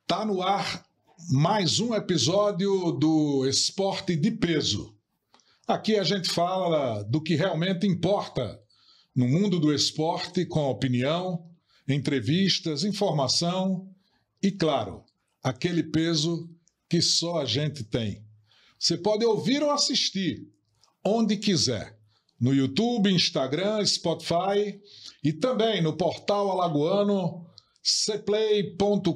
Tá no ar mais um episódio do Esporte de Peso. Aqui a gente fala do que realmente importa no mundo do esporte, com opinião, entrevistas, informação e, claro, aquele peso que só a gente tem. Você pode ouvir ou assistir onde quiser, no YouTube, Instagram, Spotify e também no portal alagoano cplay.com.br.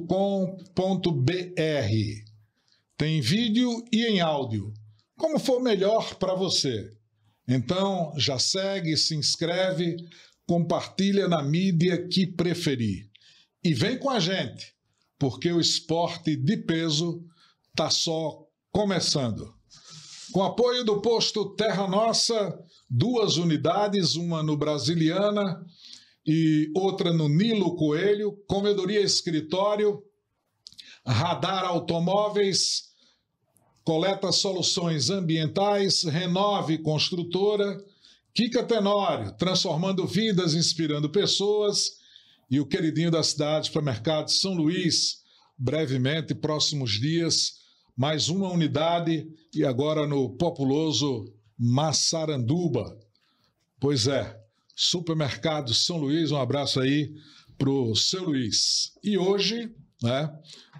Tem vídeo e em áudio, como for melhor para você. Então, já segue, se inscreve, compartilha na mídia que preferir. E vem com a gente, porque o esporte de peso está só começando. Com apoio do posto Terra Nossa, 2 unidades, uma no Brasiliana e outra no Nilo Coelho, Covedoria Escritório, Radar Automóveis, Coleta Soluções Ambientais, Renove Construtora, Kika Tenório, transformando vidas, inspirando pessoas, e o queridinho da cidade, Supermercado São Luís, brevemente, próximos dias, mais uma unidade, e agora no populoso Massaranduba. Pois é, Supermercado São Luís, um abraço aí pro seu Luiz. E hoje,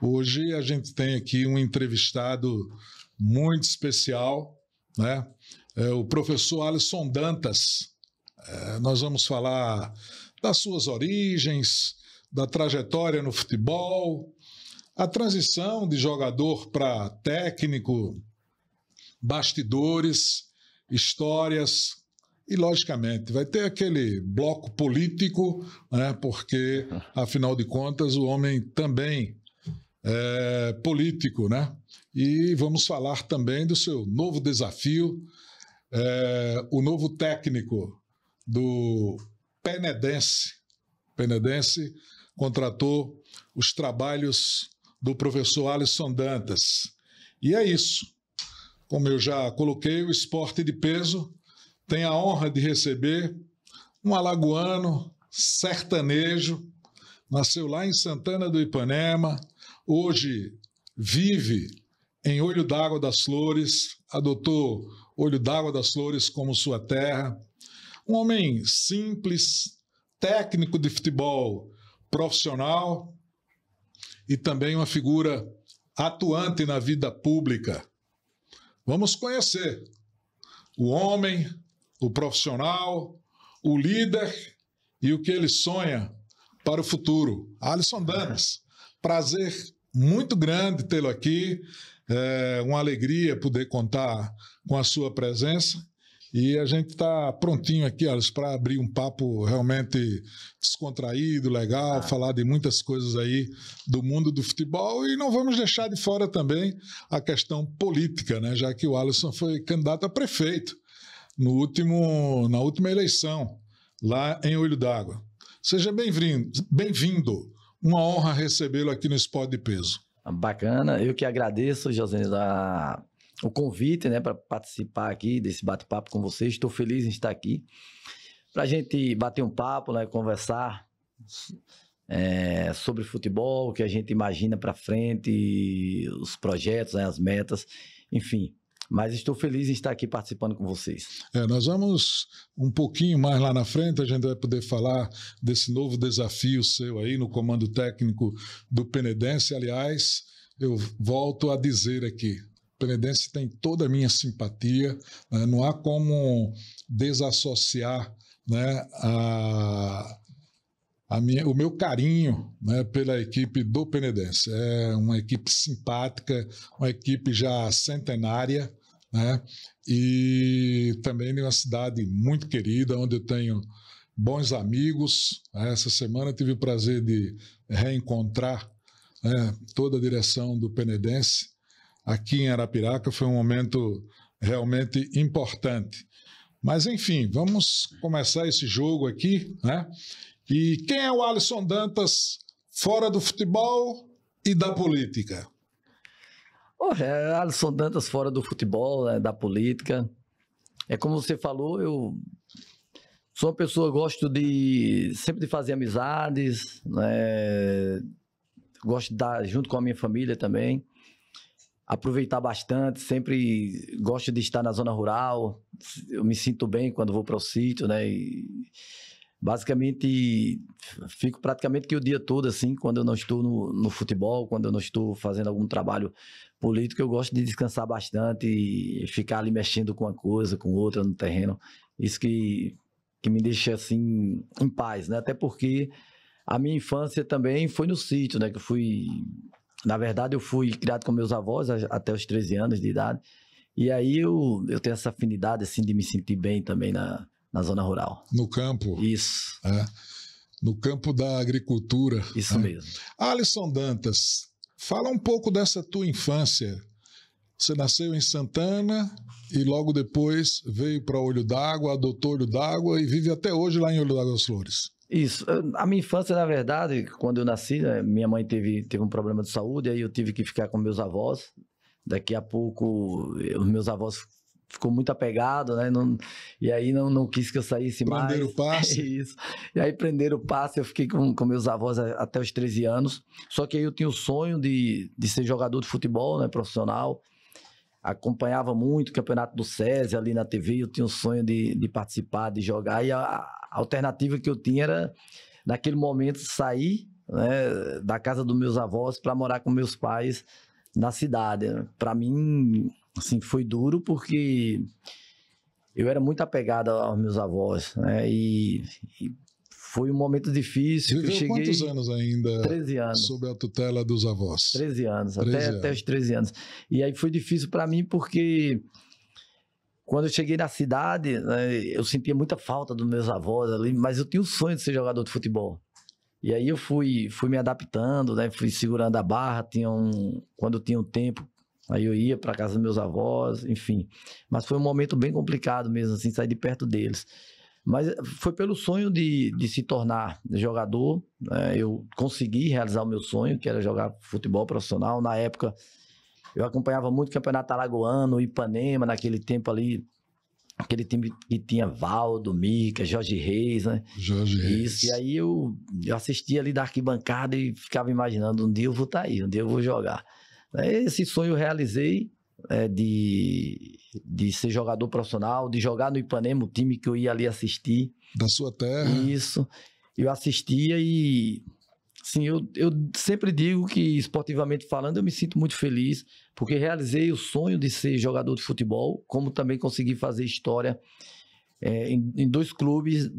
hoje a gente tem aqui um entrevistado muito especial, é o professor Alisson Dantas. Nós vamos falar das suas origens, da trajetória no futebol, a transição de jogador para técnico, bastidores, histórias. E, logicamente, vai ter aquele bloco político, porque, afinal de contas, o homem também é político, E vamos falar também do seu novo desafio, o novo técnico do Penedense. Penedense contratou os trabalhos do professor Alisson Dantas. E é isso. Como eu já coloquei, o esporte de peso tem a honra de receber um alagoano sertanejo, nasceu lá em Santana do Ipanema, hoje vive em Olho d'Água das Flores, adotou Olho d'Água das Flores como sua terra, um homem simples, técnico de futebol profissional e também uma figura atuante na vida pública. Vamos conhecer o homem, o profissional, o líder e o que ele sonha para o futuro. Alisson Dantas, prazer muito grande tê-lo aqui, uma alegria poder contar com a sua presença e a gente está prontinho aqui, Alisson, para abrir um papo realmente descontraído, legal, falar de muitas coisas aí do mundo do futebol e não vamos deixar de fora também a questão política, já que o Alisson foi candidato a prefeito na última eleição, lá em Olho d'Água. Seja bem-vindo. Uma honra recebê-lo aqui no Esporte de Peso. Bacana, eu que agradeço, José, o convite, para participar aqui desse bate-papo com vocês. Estou feliz em estar aqui para a gente bater um papo, conversar sobre futebol, o que a gente imagina para frente, os projetos, as metas, enfim. Mas estou feliz em estar aqui participando com vocês. Nós vamos um pouquinho mais lá na frente, a gente vai poder falar desse novo desafio seu aí no comando técnico do Penedense. Aliás, eu volto a dizer aqui, o Penedense tem toda a minha simpatia, não há como desassociar o meu carinho pela equipe do Penedense. É uma equipe simpática, uma equipe já centenária, e também de uma cidade muito querida, onde eu tenho bons amigos. Essa semana tive o prazer de reencontrar toda a direção do Penedense aqui em Arapiraca. Foi um momento realmente importante. Mas, enfim, vamos começar esse jogo aqui, E quem é o Alisson Dantas fora do futebol e da política? Alisson Dantas fora do futebol, da política. É como você falou, eu sou uma pessoa que gosto sempre de fazer amizades, gosto de estar junto com a minha família também. Aproveitar bastante, sempre gosto de estar na zona rural. Eu me sinto bem quando vou para o sítio, né? E basicamente, fico praticamente que o dia todo, assim, quando eu não estou no futebol, quando eu não estou fazendo algum trabalho político, eu gosto de descansar bastante e ficar ali mexendo com uma coisa, com outra no terreno. Isso que me deixa, assim, em paz, né? Até porque a minha infância também foi no sítio, né? Que eu fui... Na verdade, eu fui criado com meus avós até os 13 anos de idade. E aí eu tenho essa afinidade, assim, de me sentir bem também na zona rural. No campo. Isso. No campo da agricultura. Isso mesmo. Alisson Dantas, fala um pouco dessa tua infância. Você nasceu em Santana e logo depois veio para Olho d'Água, adotou Olho d'Água e vive até hoje lá em Olho d'Água das Flores. Isso. A minha infância, na verdade, quando eu nasci, né, minha mãe teve um problema de saúde, aí eu tive que ficar com meus avós. Daqui a pouco, os meus avós ficou muito apegado, né? E aí não quis que eu saísse mais. Prenderam o passe. Isso. E aí prenderam o passe, eu fiquei com meus avós até os 13 anos. Só que aí eu tinha o sonho de ser jogador de futebol, né, profissional. Acompanhava muito o campeonato do SESI ali na TV, eu tinha o sonho de participar, de jogar, e a alternativa que eu tinha era, naquele momento, sair, né, da casa dos meus avós para morar com meus pais na cidade. Para mim, assim, foi duro porque eu era muito apegado aos meus avós, né, e foi um momento difícil. Viveu eu cheguei quantos anos ainda 13 anos. Sob a tutela dos avós? 13 anos, até os 13 anos. E aí foi difícil para mim porque quando eu cheguei na cidade, né, eu sentia muita falta dos meus avós ali, mas eu tinha o sonho de ser jogador de futebol. E aí eu fui me adaptando, né, fui segurando a barra, quando tinha um tempo, aí eu ia para casa dos meus avós, enfim. Mas foi um momento bem complicado mesmo, assim, sair de perto deles. Mas foi pelo sonho de se tornar jogador, né? Eu consegui realizar o meu sonho, que era jogar futebol profissional. Na época, eu acompanhava muito o Campeonato Alagoano, Ipanema, naquele tempo ali, aquele time que tinha Valdo, Mica, Jorge Reis, né? Jorge Reis. Isso, e aí eu assistia ali da arquibancada e ficava imaginando, um dia eu vou estar aí, um dia eu vou jogar. Esse sonho eu realizei, de ser jogador profissional, de jogar no Ipanema, o time que eu ia ali assistir. Da sua terra. Isso. Eu assistia e, assim, eu sempre digo que, esportivamente falando, eu me sinto muito feliz, porque realizei o sonho de ser jogador de futebol, como também consegui fazer história em dois clubes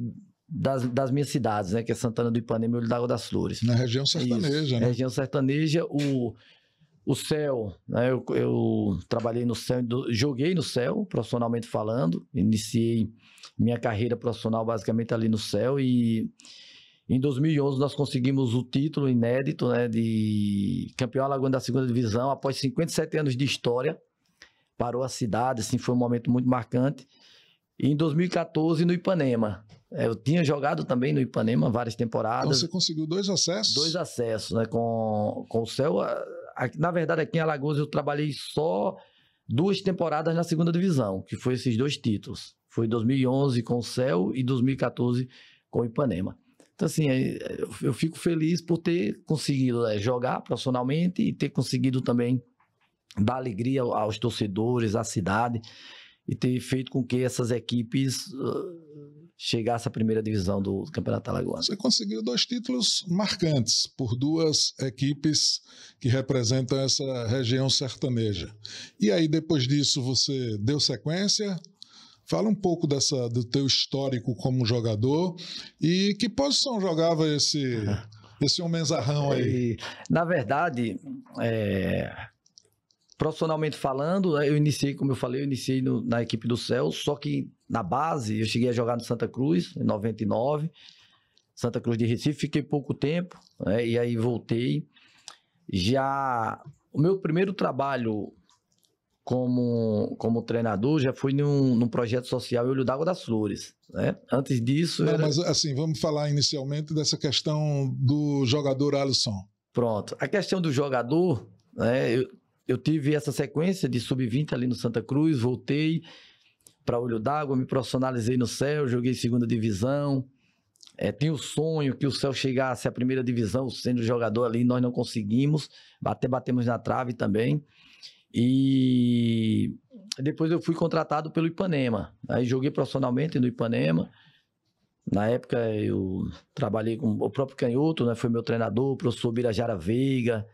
das minhas cidades, né, que é Santana do Ipanema e Olho d'Água das Flores. Na região sertaneja, isso, né? Região sertaneja, o Céu, né? Eu trabalhei no Céu, joguei no Céu, profissionalmente falando, iniciei minha carreira profissional basicamente ali no Céu e em 2011 nós conseguimos o título inédito, né, de campeão alagoano da segunda divisão, após 57 anos de história, parou a cidade, assim, foi um momento muito marcante. E em 2014 no Ipanema, eu tinha jogado também no Ipanema várias temporadas. Então você conseguiu 2 acessos? 2 acessos, né, com o Céu. Na verdade, aqui em Alagoas eu trabalhei só 2 temporadas na segunda divisão, que foi esses 2 títulos. Foi 2011 com o Céu e 2014 com o Ipanema. Então, assim, eu fico feliz por ter conseguido jogar profissionalmente e ter conseguido também dar alegria aos torcedores, à cidade, e ter feito com que essas equipes chegasse à primeira divisão do Campeonato Alagoano. Você conseguiu 2 títulos marcantes por 2 equipes que representam essa região sertaneja. E aí, depois disso, você deu sequência? Fala um pouco do teu histórico como jogador e que posição jogava esse homenzarrão aí? Na verdade, profissionalmente falando, eu iniciei, como eu falei, na equipe do Céu, só que na base eu cheguei a jogar no Santa Cruz, em 99, Santa Cruz de Recife, fiquei pouco tempo, né, e aí voltei. Já o meu primeiro trabalho como treinador já foi num projeto social em Olho d'Água das Flores, né? Antes disso... Mas assim, vamos falar inicialmente dessa questão do jogador Alisson. Pronto. A questão do jogador, né, eu tive essa sequência de sub-20 ali no Santa Cruz, voltei para Olho d'Água, me profissionalizei no Céu, joguei segunda divisão, Tinha o sonho que o Céu chegasse à primeira divisão, sendo jogador ali, nós não conseguimos, até batemos na trave também. E depois eu fui contratado pelo Ipanema. Aí joguei profissionalmente no Ipanema. Na época eu trabalhei com o próprio Canhoto, né? Foi meu treinador, o professor Birajara Veiga.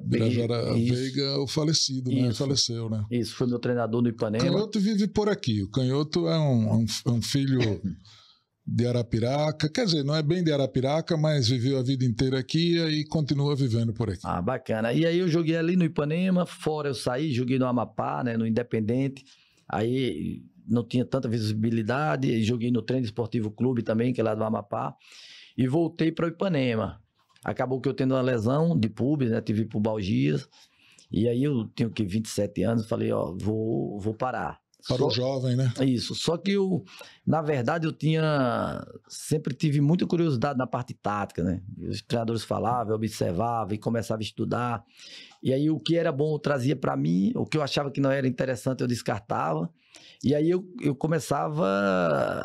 Birajara Veiga, o falecido, né? Ele faleceu, né? Isso, foi meu treinador no Ipanema. Canhoto vive por aqui. O Canhoto é um filho de Arapiraca. Quer dizer, não é bem de Arapiraca, mas viveu a vida inteira aqui e continua vivendo por aqui. Ah, bacana. E aí eu joguei ali no Ipanema, fora eu saí, joguei no Amapá, né? No Independente. Aí não tinha tanta visibilidade. Joguei no Treino Esportivo Clube também, que é lá do Amapá. E voltei para o Ipanema. Acabou que eu tendo uma lesão de pubis, né? Tive pubalgias. E aí eu tinha 27 anos, falei, ó, vou parar. Parou jovem, né? Isso. Só que na verdade, sempre tive muita curiosidade na parte tática, né? Os treinadores falavam, eu observava e começava a estudar. E aí o que era bom eu trazia para mim, o que eu achava que não era interessante eu descartava. E aí eu começava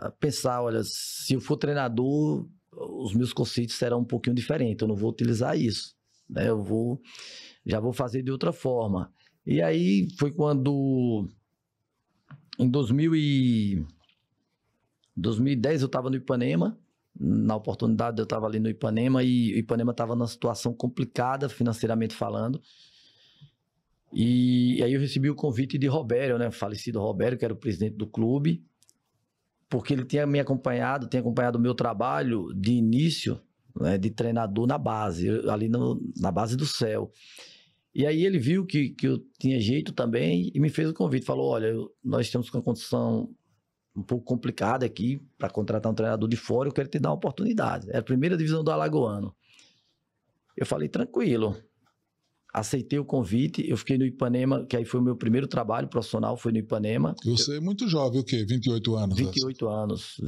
a pensar, olha, se eu for treinador, os meus conceitos serão um pouquinho diferentes, eu não vou utilizar isso, né? Já vou fazer de outra forma. E aí foi quando... Em 2010 eu estava no Ipanema, na oportunidade eu estava ali no Ipanema e o Ipanema estava numa situação complicada financeiramente falando. E aí eu recebi o convite de Robério, né, falecido Robério, que era o presidente do clube, porque ele tinha acompanhado o meu trabalho de início, né, de treinador na base, ali na base do Céu. E aí ele viu que eu tinha jeito também e me fez o convite. Falou, olha, nós estamos com uma condição um pouco complicada aqui para contratar um treinador de fora, eu quero te dar uma oportunidade. É a primeira divisão do Alagoano. Eu falei, tranquilo. Aceitei o convite, eu fiquei no Ipanema, que aí foi o meu primeiro trabalho profissional, foi no Ipanema. Você é muito jovem, o quê? 28 anos? 28 anos.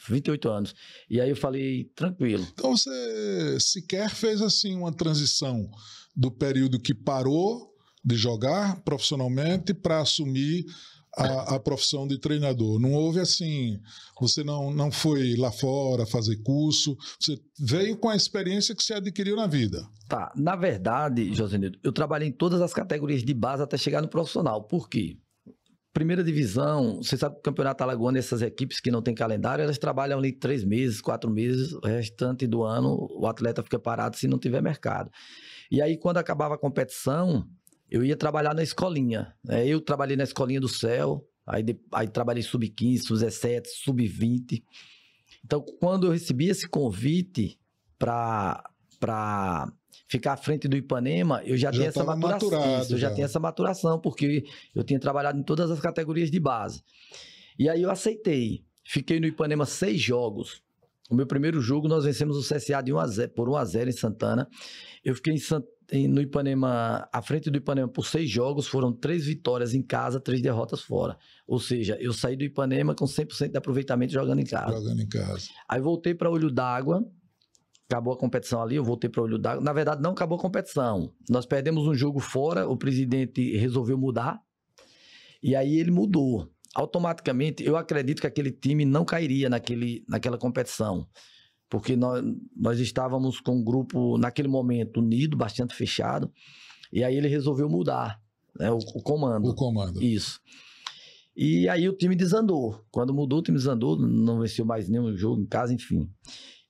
28 anos. E aí eu falei, tranquilo. Então você sequer fez assim uma transição do período que parou de jogar profissionalmente para assumir a profissão de treinador. Não houve assim, você não foi lá fora fazer curso, você veio com a experiência que você adquiriu na vida. Tá, na verdade, Josenildo, eu trabalhei em todas as categorias de base até chegar no profissional. Por quê? Primeira divisão, você sabe que o Campeonato Alagoano, essas equipes que não têm calendário, elas trabalham ali 3 meses, 4 meses, o restante do ano o atleta fica parado se não tiver mercado. E aí, quando acabava a competição, eu ia trabalhar na escolinha. Eu trabalhei na escolinha do Céu, aí trabalhei sub-15, sub-17, sub-20. Então, quando eu recebi esse convite para ficar à frente do Ipanema, eu já tinha essa maturação. Eu já tinha essa maturação, porque eu tinha trabalhado em todas as categorias de base. E aí eu aceitei. Fiquei no Ipanema 6 jogos. O meu primeiro jogo, nós vencemos o CSA de 1-0, por 1-0 em Santana. Eu fiquei no Ipanema, à frente do Ipanema por 6 jogos, foram 3 vitórias em casa, 3 derrotas fora. Ou seja, eu saí do Ipanema com 100% de aproveitamento jogando em casa. Jogando em casa. Aí voltei para Olho d'Água, acabou a competição ali, eu voltei para Olho d'Água. Na verdade, não acabou a competição. Nós perdemos um jogo fora, o presidente resolveu mudar, e aí ele mudou. Automaticamente, eu acredito que aquele time não cairia naquela competição, porque nós estávamos com um grupo, naquele momento, unido, bastante fechado, e aí ele resolveu mudar, né, o comando. O comando. Isso. E aí o time desandou. Quando mudou, o time desandou, não venceu mais nenhum jogo em casa, enfim.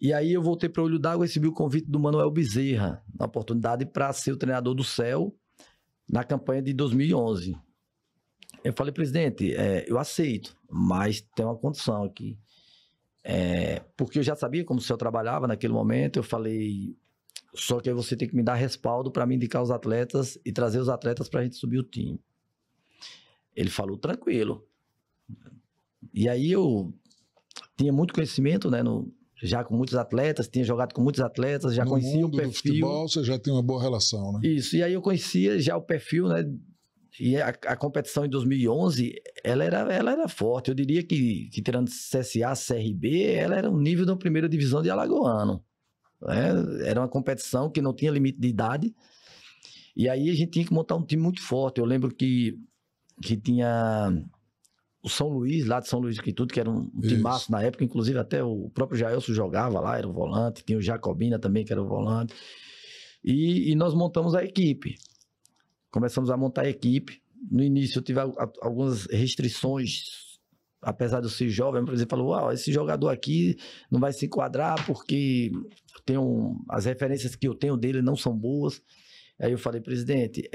E aí eu voltei para o Olho d'Água e recebi o convite do Manuel Bezerra, na oportunidade para ser o treinador do Céu na campanha de 2011. Eu falei, presidente, eu aceito, mas tem uma condição aqui. Porque eu já sabia como o Céu trabalhava naquele momento, eu falei, só que aí você tem que me dar respaldo para me indicar os atletas e trazer os atletas para a gente subir o time. Ele falou, tranquilo. E aí eu tinha muito conhecimento, né, já com muitos atletas, tinha jogado com muitos atletas, já conhecia o perfil. No futebol você já tem uma boa relação, né? Isso, e aí eu conhecia já o perfil, né? E a competição em 2011, ela era forte. Eu diria que tirando CSA, CRB, ela era um nível da primeira divisão de Alagoano. Né? Era uma competição que não tinha limite de idade. E aí a gente tinha que montar um time muito forte. Eu lembro que tinha o São Luís, lá de São Luís de Quitude, que era um timaço na época, inclusive até o próprio Jaelson jogava lá, era o volante, tinha o Jacobina também, que era o volante. E nós montamos a equipe. Começamos a montar a equipe. No início eu tive algumas restrições, apesar de eu ser jovem, por exemplo, falou, esse jogador aqui não vai se enquadrar porque as referências que eu tenho dele não são boas. Aí eu falei, presidente,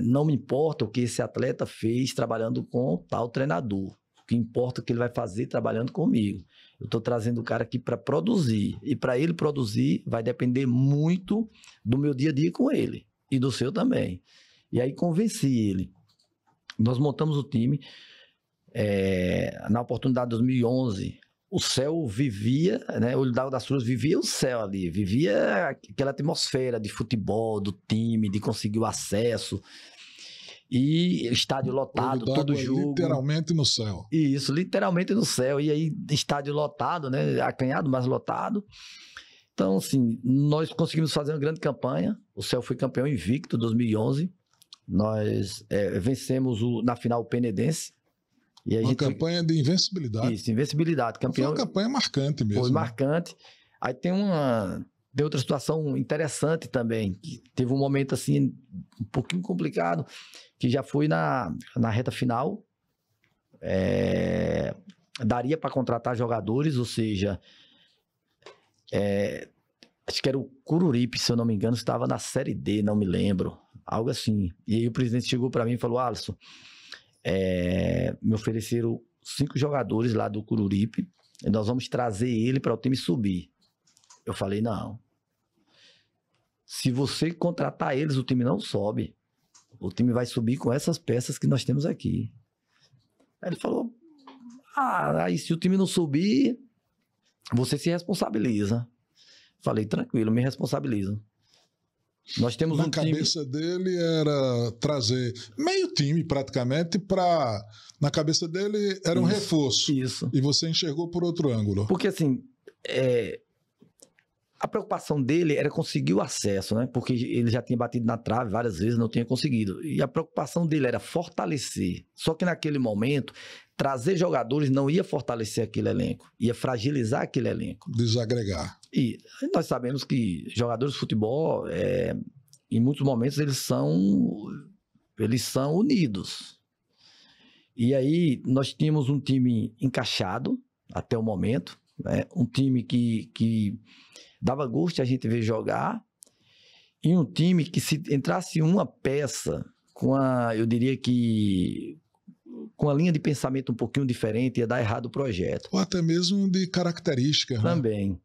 não me importa o que esse atleta fez trabalhando com tal treinador. O que importa é o que ele vai fazer trabalhando comigo. Eu estou trazendo o cara aqui para produzir. E para ele produzir, vai depender muito do meu dia a dia com ele. E do seu também. E aí convenci ele. Nós montamos o time. Na oportunidade de 2011, o céu vivia, né? O Olho d'Água das Flores vivia o céu ali, vivia aquela atmosfera de futebol, do time, de conseguir o acesso. E estádio lotado, todo jogo. Literalmente no céu. Isso, literalmente no céu. E aí, estádio lotado, né? Acanhado, mas lotado. Então, assim, nós conseguimos fazer uma grande campanha. O céu foi campeão invicto em 2011. Nós vencemos na final o Penedense. E uma campanha de invencibilidade. Isso, invencibilidade. Campeão, foi uma campanha marcante mesmo. Foi marcante. Aí tem outra situação interessante também, que teve um momento assim, um pouquinho complicado, que já foi na reta final. Daria para contratar jogadores, ou seja, acho que era o Coruripe, se eu não me engano, estava na Série D, não me lembro. Algo assim. E aí o presidente chegou para mim e falou, Alisson, me ofereceram 5 jogadores lá do Coruripe e nós vamos trazer ele para o time subir. Eu falei, não. Se você contratar eles, o time não sobe. O time vai subir com essas peças que nós temos aqui. Aí ele falou, aí se o time não subir, você se responsabiliza. Falei, tranquilo, me responsabilizo. Nós temos na cabeça dele era trazer meio time praticamente para... Na cabeça dele era um reforço. Isso. E você enxergou por outro ângulo. Porque assim, a preocupação dele era conseguir o acesso, né? Porque ele já tinha batido na trave várias vezes, não tinha conseguido. E a preocupação dele era fortalecer. Só que naquele momento, trazer jogadores não ia fortalecer aquele elenco, ia fragilizar aquele elenco. Desagregar. E nós sabemos que jogadores de futebol, em muitos momentos, eles são unidos. E aí, nós tínhamos um time encaixado até o momento, né? Um time que dava gosto de a gente ver jogar, e um time que, se entrasse uma peça eu diria que com a linha de pensamento um pouquinho diferente, ia dar errado o projeto. Ou até mesmo de característica. Também. Né?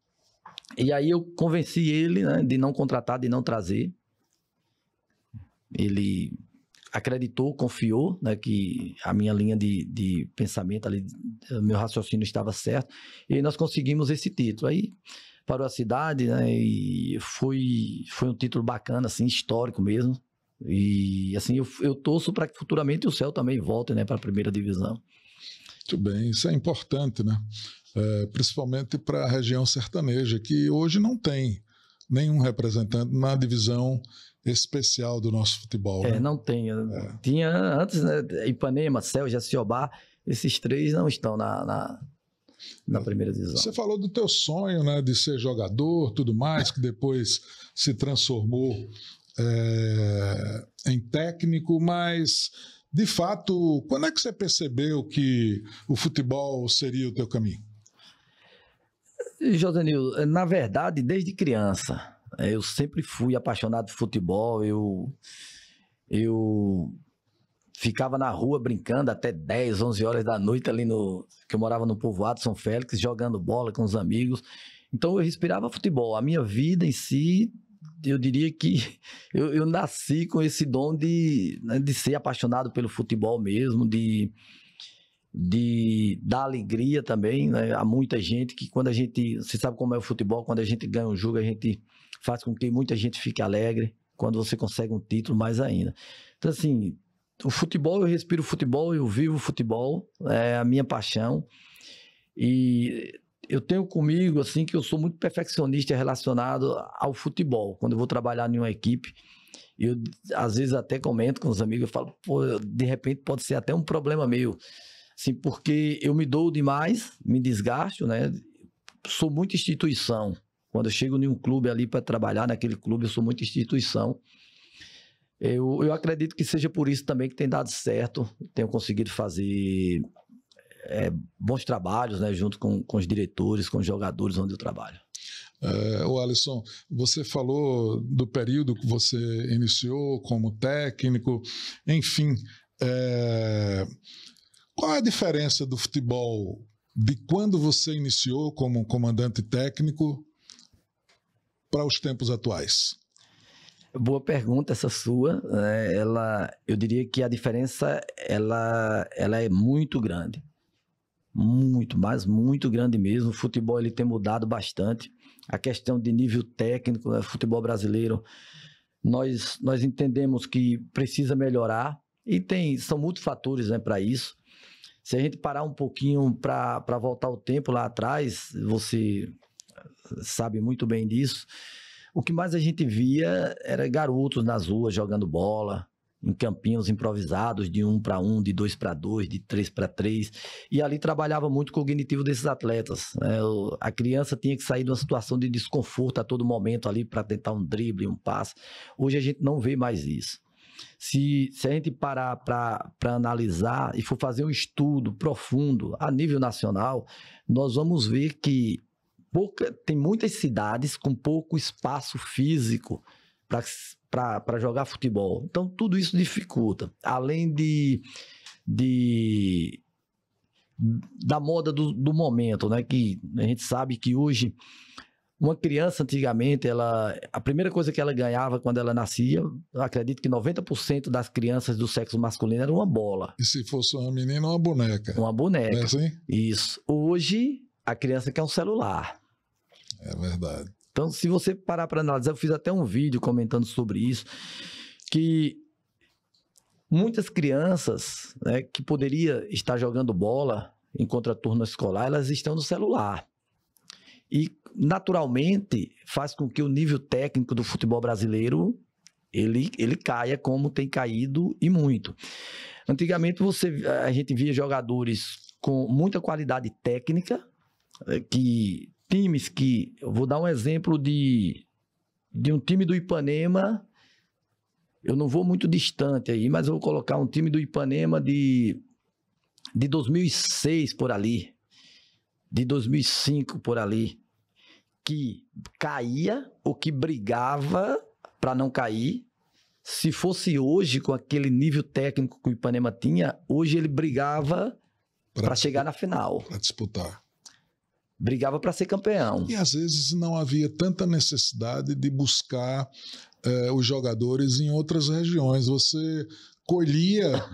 E aí eu convenci ele, né, de não contratar, de não trazer. Ele acreditou, confiou, né, que a minha linha de pensamento ali, meu raciocínio estava certo. E aí nós conseguimos esse título. Aí parou a cidade, né, e foi um título bacana, assim, histórico mesmo. E assim, eu torço para que futuramente o Céu também volte, né, para a primeira divisão. Muito bem, isso é importante, né? Principalmente para a região sertaneja, que hoje não tem nenhum representante na divisão especial do nosso futebol. Né? Não tem. Tinha antes, né, Ipanema, Céu, Jaciobá, esses 3 não estão na primeira divisão. Você falou do teu sonho, né, de ser jogador, tudo mais, que depois se transformou em técnico, mas de fato, quando é que você percebeu que o futebol seria o teu caminho? Josenil, na verdade, desde criança, eu sempre fui apaixonado por futebol. Eu ficava na rua brincando até 10, 11 horas da noite ali que eu morava no povoado São Félix, jogando bola com os amigos. Então eu respirava futebol. A minha vida em si, eu diria que eu nasci com esse dom de ser apaixonado pelo futebol mesmo, de dar alegria também, né, a muita gente, que quando a gente... Você sabe como é o futebol, quando a gente ganha um jogo, a gente faz com que muita gente fique alegre. Quando você consegue um título, mais ainda. Então, assim, o futebol, eu respiro futebol, eu vivo futebol, é a minha paixão. E eu tenho comigo, assim, que eu sou muito perfeccionista relacionado ao futebol. Quando eu vou trabalhar em uma equipe, eu às vezes até comento com os amigos, eu falo, pô, de repente pode ser até um problema meu. Sim, porque eu me dou demais, me desgasto, né? Sou muita instituição. Quando eu chego em um clube ali para trabalhar naquele clube, eu sou muita instituição. Eu acredito que seja por isso também que tem dado certo, tenho conseguido fazer bons trabalhos, né, junto com os diretores, com os jogadores onde eu trabalho. Alisson, você falou do período que você iniciou como técnico, enfim, qual é a diferença do futebol de quando você iniciou como comandante técnico para os tempos atuais? Boa pergunta essa sua. Eu diria que a diferença ela é muito grande. Muito, mas muito grande mesmo. O futebol ele tem mudado bastante. A questão de nível técnico, né? Futebol brasileiro, nós entendemos que precisa melhorar e são muitos fatores, né, para isso. Se a gente parar um pouquinho para voltar o tempo lá atrás, você sabe muito bem disso, o que mais a gente via era garotos nas ruas jogando bola, em campinhos improvisados, de 1 para 1, de 2 para 2, de 3 para 3. E ali trabalhava muito o cognitivo desses atletas, né? A criança tinha que sair de uma situação de desconforto a todo momento ali para tentar um drible, um passe. Hoje a gente não vê mais isso. Se a gente parar para analisar e for fazer um estudo profundo a nível nacional, nós vamos ver que tem muitas cidades com pouco espaço físico para jogar futebol. Então, tudo isso dificulta. Além da moda do momento, né? Que a gente sabe que hoje, uma criança, antigamente, a primeira coisa que ela ganhava quando ela nascia, eu acredito que 90% das crianças do sexo masculino era uma bola. E se fosse uma menina, uma boneca. Uma boneca. Não é assim? Isso. Hoje, a criança quer um celular. É verdade. Então, se você parar para analisar, eu fiz até um vídeo comentando sobre isso, que muitas crianças, né, que poderiam estar jogando bola em contraturno escolar, elas estão no celular. E, naturalmente, faz com que o nível técnico do futebol brasileiro ele caia como tem caído e muito. Antigamente, a gente via jogadores com muita qualidade técnica, times que... Eu vou dar um exemplo de um time do Ipanema. Eu não vou muito distante aí, mas eu vou colocar um time do Ipanema de 2006 por ali, de 2005 por ali, que caía ou que brigava para não cair. Se fosse hoje, com aquele nível técnico que o Ipanema tinha, hoje ele brigava para chegar na final. Para disputar. Brigava para ser campeão. E às vezes não havia tanta necessidade de buscar os jogadores em outras regiões. Você colhia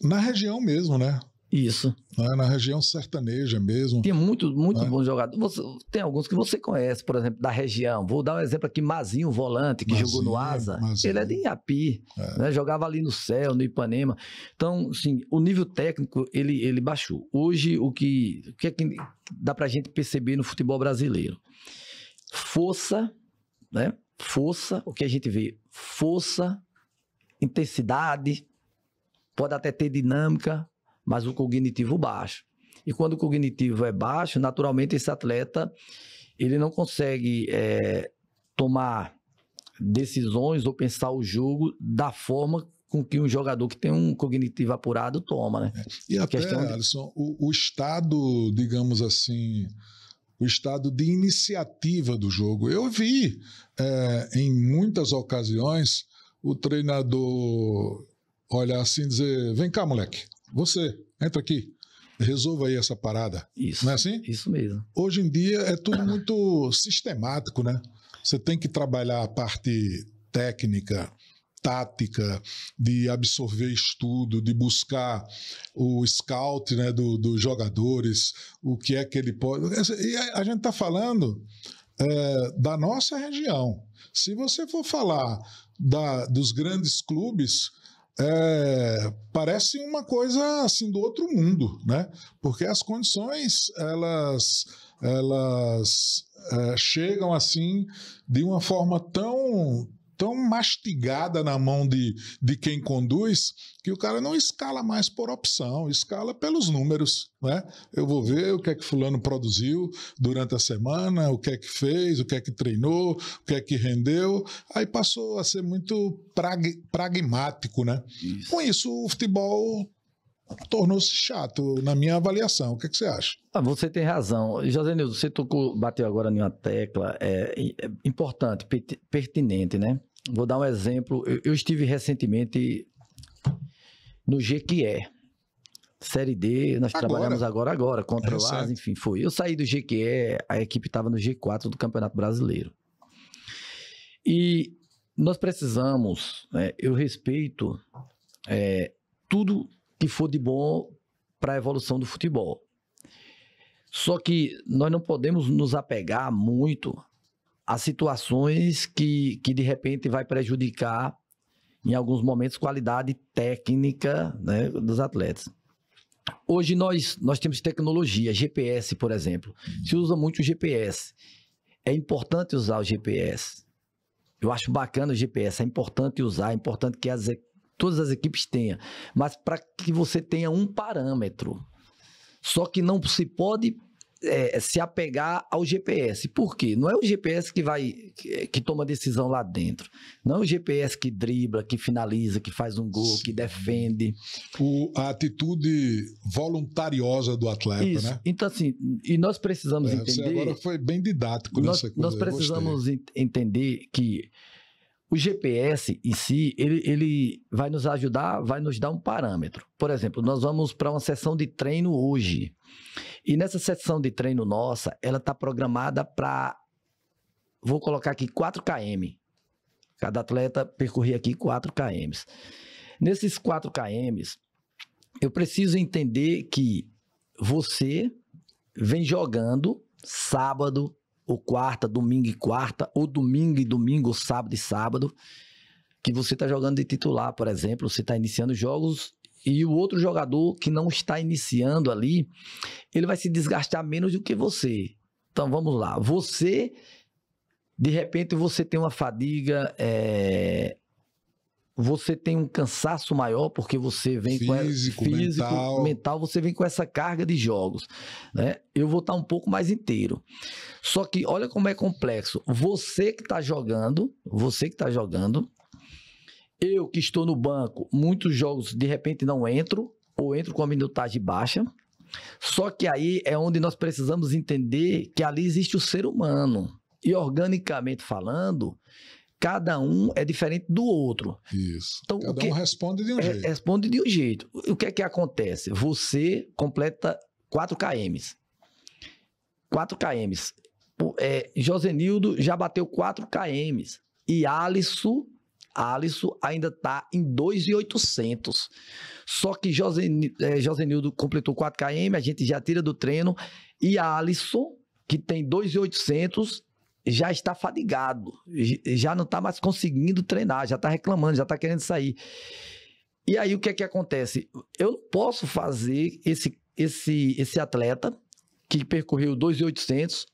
na região mesmo, né? Isso. Na região sertaneja mesmo. Tinha muito bons jogadores. Tem alguns que você conhece, por exemplo, da região. Vou dar um exemplo aqui, Mazinho, volante, que jogou no Asa. Ele é de Inhapi, né? Jogava ali no Céu, no Ipanema. Então, assim, o nível técnico, ele baixou. Hoje, o que é que dá pra gente perceber no futebol brasileiro? Força, né? Força, o que a gente vê? Força, intensidade, pode até ter dinâmica, mas o cognitivo baixo. E quando o cognitivo é baixo, naturalmente esse atleta ele não consegue tomar decisões ou pensar o jogo da forma com que um jogador que tem um cognitivo apurado toma, né? E até, Alisson, o estado, digamos assim, o estado de iniciativa do jogo. Eu vi em muitas ocasiões o treinador olhar assim e dizer: vem cá, moleque, você, entra aqui, resolva aí essa parada. Isso. Não é assim? Isso mesmo. Hoje em dia é tudo muito sistemático, né? Você tem que trabalhar a parte técnica, tática, de absorver estudo, de buscar o scout, né, dos jogadores, o que é que ele pode... E a gente está falando da nossa região. Se você for falar dos grandes clubes... parece uma coisa assim do outro mundo, né? Porque as condições elas chegam assim de uma forma tão tão mastigada na mão de quem conduz, que o cara não escala mais por opção, escala pelos números, né? Eu vou ver o que é que fulano produziu durante a semana, o que é que fez, o que é que treinou, o que é que rendeu. Aí passou a ser muito pragmático, né? Isso. Com isso, o futebol tornou-se chato, na minha avaliação. O que é que você acha? Você tem razão. Josenildo, você bateu agora em uma tecla importante, pertinente, né? Vou dar um exemplo. Eu estive recentemente no Jequié, Série D, nós trabalhamos agora, contra o AS, enfim, foi. Eu saí do Jequié, a equipe estava no G4 do Campeonato Brasileiro. E nós precisamos, eu respeito tudo que for de bom para a evolução do futebol. Só que nós não podemos nos apegar muito a situações que de repente vai prejudicar, em alguns momentos, qualidade técnica, né, dos atletas. Hoje nós temos tecnologia, GPS, por exemplo. Se usa muito o GPS. É importante usar o GPS. Eu acho bacana o GPS, é importante usar, é importante que todas as equipes tenham, mas para que você tenha um parâmetro. Só que não se pode se apegar ao GPS. Por quê? Não é o GPS que toma decisão lá dentro. Não é o GPS que dribla, que finaliza, que faz um gol, que defende. A atitude voluntariosa do atleta, isso, né? Então, assim, e nós precisamos entender... Você agora foi bem didático nessa coisa. Nós precisamos entender que o GPS em si, ele vai nos ajudar, vai nos dar um parâmetro. Por exemplo, nós vamos para uma sessão de treino hoje. E nessa sessão de treino nossa, ela está programada para, vou colocar aqui, 4 km. Cada atleta percorrer aqui 4 km. Nesses 4 km, eu preciso entender que você vem jogando sábado, ou quarta, domingo e quarta, ou domingo e domingo, ou sábado e sábado, que você está jogando de titular, por exemplo, você está iniciando jogos e o outro jogador que não está iniciando ali, ele vai se desgastar menos do que você. Então, vamos lá. Você, de repente, você tem uma fadiga, você tem um cansaço maior, porque você vem físico, mental, você vem com essa carga de jogos, né? Eu vou estar um pouco mais inteiro. Só que olha como é complexo. Você que está jogando, eu que estou no banco, muitos jogos de repente não entro, ou entro com a minutagem baixa. Só que aí é onde nós precisamos entender que ali existe o ser humano. E organicamente falando, cada um é diferente do outro. Isso. Então, cada um responde de um jeito. Responde de um jeito. O que é que acontece? Você completa 4 km. 4 km. Josenildo já bateu 4 km. E Alisson ainda está em 2.800. Só que Josenildo completou 4 km, a gente já tira do treino. E Alisson, que tem 2.800, já está fadigado, já não está mais conseguindo treinar, já está reclamando, já está querendo sair. E aí o que é que acontece? Eu não posso fazer esse atleta que percorreu 2.800,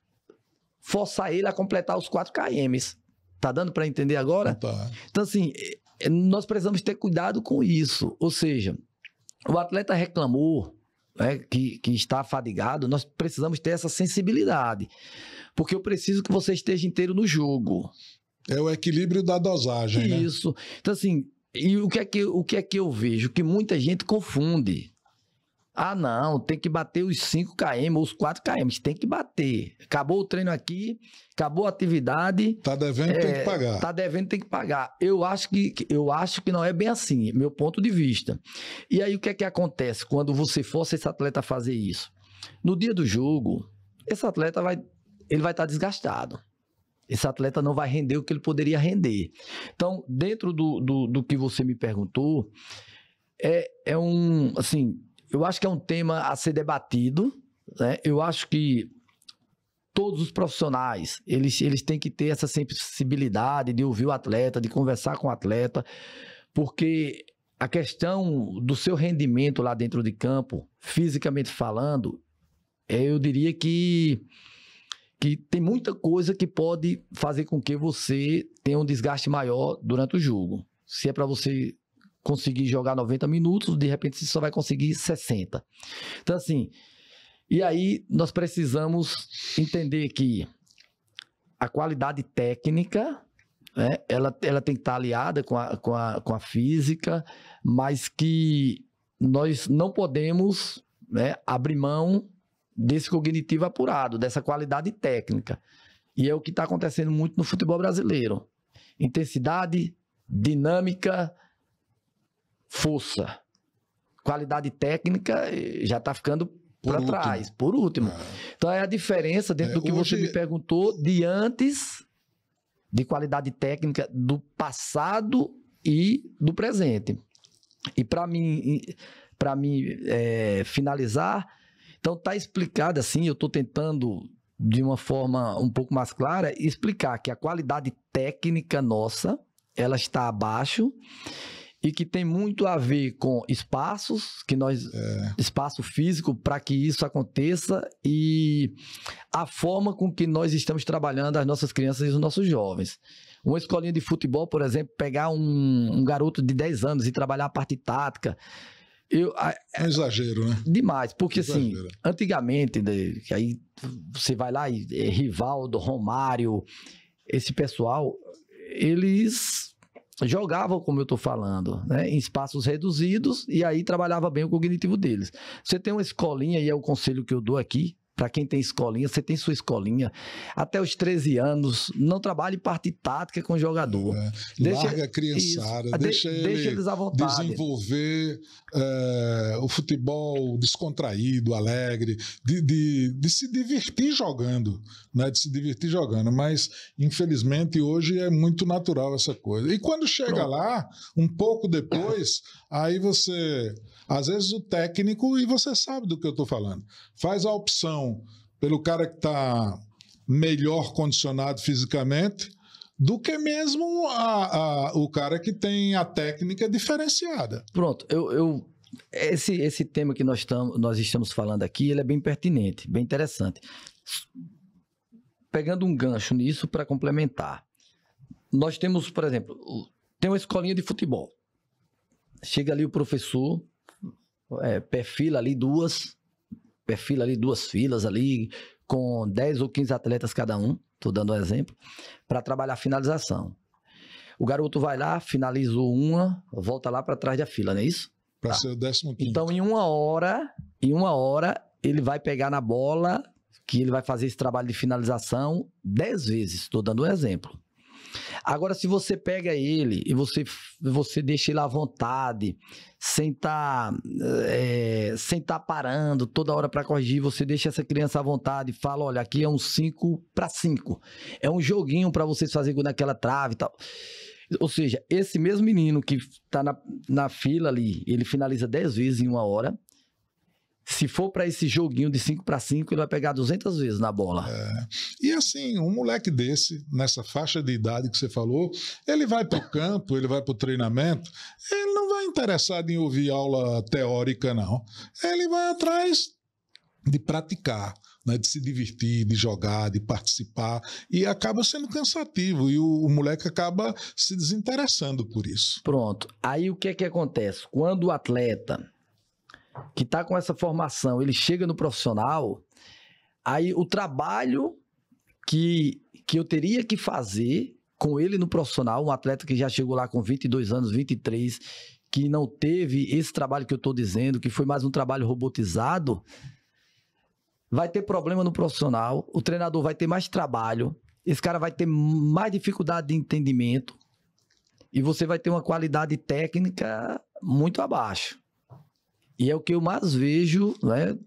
forçar ele a completar os 4 km. Tá dando para entender agora? Tá. Então, assim, nós precisamos ter cuidado com isso. Ou seja, o atleta reclamou, né, que está fadigado, nós precisamos ter essa sensibilidade. Porque eu preciso que você esteja inteiro no jogo. É o equilíbrio da dosagem, né? Isso. Então, assim, e o que é que eu vejo? Que muita gente confunde. Ah, não, tem que bater os 5 km ou os 4 km, tem que bater. Acabou o treino aqui, acabou a atividade. Tá devendo, tem que pagar. Tá devendo, tem que pagar. Eu acho que não é bem assim, meu ponto de vista. E aí o que é que acontece quando você força esse atleta a fazer isso? No dia do jogo, esse atleta vai estar desgastado. Esse atleta não vai render o que ele poderia render. Então, dentro do que você me perguntou, assim, eu acho que é um tema a ser debatido, né? Eu acho que todos os profissionais, eles têm que ter essa sensibilidade de ouvir o atleta, de conversar com o atleta, porque a questão do seu rendimento lá dentro de campo, fisicamente falando, eu diria que que tem muita coisa que pode fazer com que você tenha um desgaste maior durante o jogo. Se é para você conseguir jogar 90 minutos, de repente você só vai conseguir 60. Então, assim, e aí nós precisamos entender que a qualidade técnica, né, ela tem que estar aliada com a física, mas que nós não podemos, né, abrir mão desse cognitivo apurado, dessa qualidade técnica. E é o que está acontecendo muito no futebol brasileiro. Intensidade, dinâmica, força. Qualidade técnica já está ficando para trás, por último. Então é a diferença dentro do que você me perguntou de antes, de qualidade técnica do passado e do presente. E para mim finalizar, então está explicado assim, eu estou tentando de uma forma um pouco mais clara explicar que a qualidade técnica nossa, ela está abaixo e que tem muito a ver com espaços, espaço físico para que isso aconteça e a forma com que nós estamos trabalhando as nossas crianças e os nossos jovens. Uma escolinha de futebol, por exemplo, pegar um garoto de 10 anos e trabalhar a parte tática, é um exagero, né? Demais, porque assim, antigamente, que aí você vai lá e Rivaldo, Romário, esse pessoal, eles jogavam, como eu estou falando, né, em espaços reduzidos e aí trabalhava bem o cognitivo deles. Você tem uma escolinha, e é o conselho que eu dou aqui, para quem tem escolinha, você tem sua escolinha, até os 13 anos, não trabalhe parte tática com o jogador. Larga a criançada, deixa eles à vontade. Desenvolver o futebol descontraído, alegre, de se divertir jogando, né? De se divertir jogando, mas infelizmente hoje é muito natural essa coisa. E quando chega lá, um pouco depois, aí você... Às vezes o técnico, e você sabe do que eu estou falando, faz a opção pelo cara que está melhor condicionado fisicamente do que mesmo o cara que tem a técnica diferenciada. Pronto, esse tema que nós estamos falando aqui, ele é bem pertinente, bem interessante. Pegando um gancho nisso para complementar, nós temos, por exemplo, tem uma escolinha de futebol. Chega ali o professor... perfila ali duas filas ali com 10 ou 15 atletas cada um, estou dando um exemplo, para trabalhar a finalização. O garoto vai lá, finalizou uma, volta lá para trás da fila, não é isso? Para ser o 15º. Então, em uma hora, ele vai pegar na bola, que ele vai fazer esse trabalho de finalização 10 vezes, estou dando um exemplo. Agora, se você pega ele e você deixa ele à vontade, sem tá parando toda hora para corrigir, você deixa essa criança à vontade e fala, olha, aqui é um 5-5. É um joguinho para vocês fazerem naquela trave e tal. Ou seja, esse mesmo menino que está na fila ali, ele finaliza 10 vezes em uma hora. Se for para esse joguinho de 5-5, ele vai pegar 200 vezes na bola. E assim, um moleque desse, nessa faixa de idade que você falou, ele vai para o campo, ele vai para o treinamento, ele não vai interessado em ouvir aula teórica, não. Ele vai atrás de praticar, né, de se divertir, de jogar, de participar, e acaba sendo cansativo, e o moleque acaba se desinteressando por isso. Pronto. Aí o que é que acontece? Quando o atleta que está com essa formação, ele chega no profissional, aí o trabalho que eu teria que fazer com ele no profissional, um atleta que já chegou lá com 22 anos, 23, que não teve esse trabalho que eu estou dizendo, que foi mais um trabalho robotizado, vai ter problema no profissional, o treinador vai ter mais trabalho, esse cara vai ter mais dificuldade de entendimento e você vai ter uma qualidade técnica muito abaixo. E é o que eu mais vejo, né,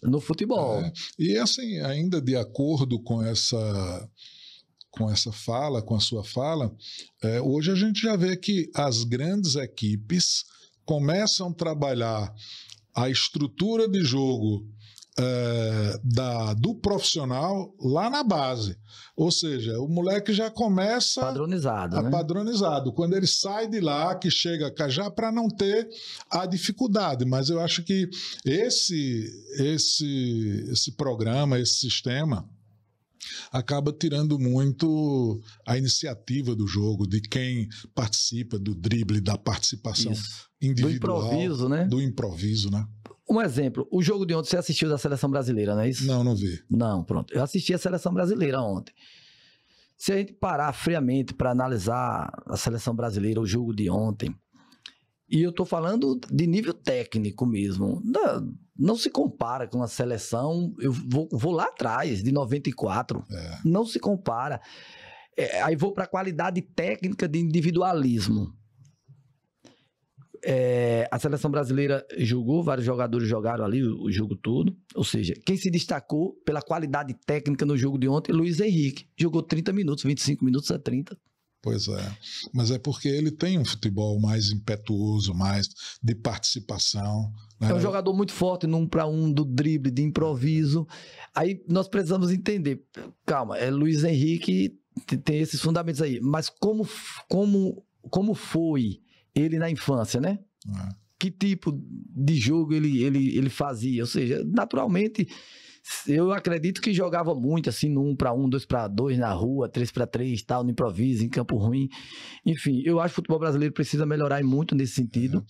no futebol. E assim, ainda de acordo com essa fala, com a sua fala, hoje a gente já vê que as grandes equipes começam a trabalhar a estrutura de jogo do profissional lá na base. Ou seja, o moleque já começa padronizado. Quando ele sai de lá, que chega já para não ter a dificuldade. Mas eu acho que esse programa, esse sistema, acaba tirando muito a iniciativa do jogo, de quem participa do drible, da participação individual. Do improviso, né? Do improviso, né? Um exemplo, o jogo de ontem você assistiu da Seleção Brasileira, não é isso? Não vi. Não, pronto. Eu assisti a Seleção Brasileira ontem. Se a gente parar friamente para analisar a Seleção Brasileira, o jogo de ontem, e eu estou falando de nível técnico mesmo, não se compara com a seleção, eu vou lá atrás, de 94, não se compara. Aí vou para a qualidade técnica de individualismo. A seleção brasileira jogou, vários jogadores jogaram ali o jogo todo, ou seja, quem se destacou pela qualidade técnica no jogo de ontem, Luiz Henrique, jogou 30 minutos, 25 minutos a 30. Pois é, mas é porque ele tem um futebol mais impetuoso, mais de participação. Né? É um jogador muito forte no 1 para 1, do drible, de improviso. Aí nós precisamos entender, calma, Luiz Henrique tem esses fundamentos aí, mas como foi ele na infância, né? Que tipo de jogo ele fazia? Ou seja, naturalmente, eu acredito que jogava muito assim no 1 para 1, 2 para 2 na rua, 3 para 3, tal, no improviso, em campo ruim. Enfim, eu acho que o futebol brasileiro precisa melhorar muito nesse sentido.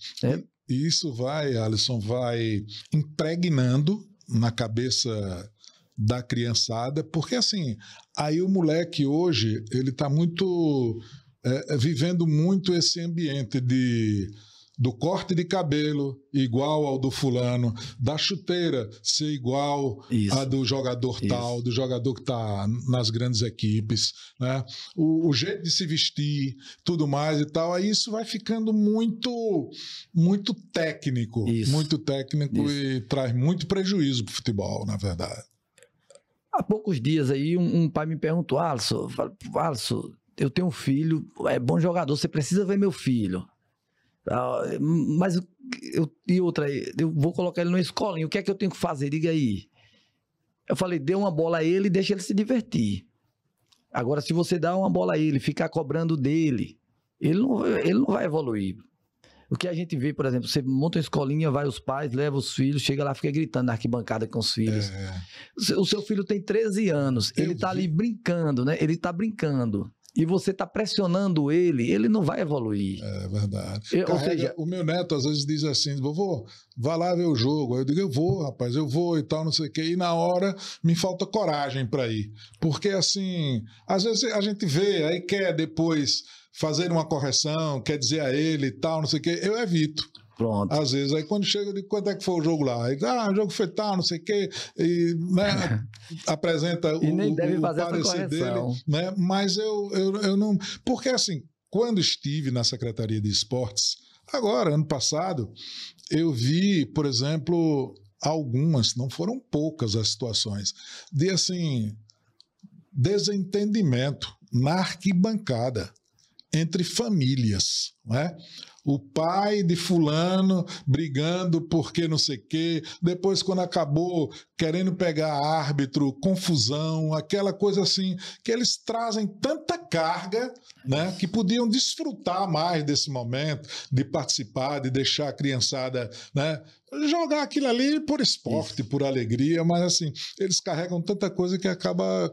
E isso Alisson, vai impregnando na cabeça da criançada, porque assim, aí o moleque hoje, ele tá muito vivendo muito esse ambiente do corte de cabelo igual ao do fulano, da chuteira ser igual a do jogador tal, do jogador que está nas grandes equipes, né? O jeito de se vestir, tudo mais e tal, aí isso vai ficando muito técnico, e traz muito prejuízo para o futebol, na verdade. Há poucos dias aí um pai me perguntou, Alisson, eu tenho um filho, é bom jogador, você precisa ver meu filho. Mas eu vou colocar ele numa escolinha, o que é que eu tenho que fazer? Diga aí. Eu falei, dê uma bola a ele e deixa ele se divertir. Agora, se você dá uma bola a ele, ficar cobrando dele, ele não vai evoluir. O que a gente vê, por exemplo, você monta uma escolinha, vai os pais, leva os filhos, chega lá, fica gritando na arquibancada com os filhos. O seu filho tem 13 anos, ele está ali brincando, né? Ele está brincando. E você está pressionando ele não vai evoluir. É verdade. Ou seja, o meu neto às vezes diz assim, vovô, vá lá ver o jogo. Aí eu digo, eu vou, rapaz, eu vou e tal, não sei o quê. E na hora me falta coragem para ir. Porque assim, às vezes a gente vê, aí quer depois fazer uma correção, quer dizer a ele e tal, não sei o quê. Eu evito. Pronto. Às vezes, aí quando chega, eu digo, quanto é que foi o jogo lá? Aí, o jogo foi tal, não sei o quê, e né, apresenta e nem deve fazer o parecer essa correção dele, né? Mas eu não... Porque assim, quando estive na Secretaria de Esportes, agora, ano passado, eu vi, por exemplo, algumas, não foram poucas as situações, de assim, desentendimento na arquibancada entre famílias, né? O pai de fulano brigando porque não sei o quê, depois quando acabou querendo pegar árbitro, confusão, aquela coisa assim, que eles trazem tanta carga, né, que podiam desfrutar mais desse momento, de participar, de deixar a criançada, né, jogar aquilo ali por esporte, por alegria, mas assim, eles carregam tanta coisa que acaba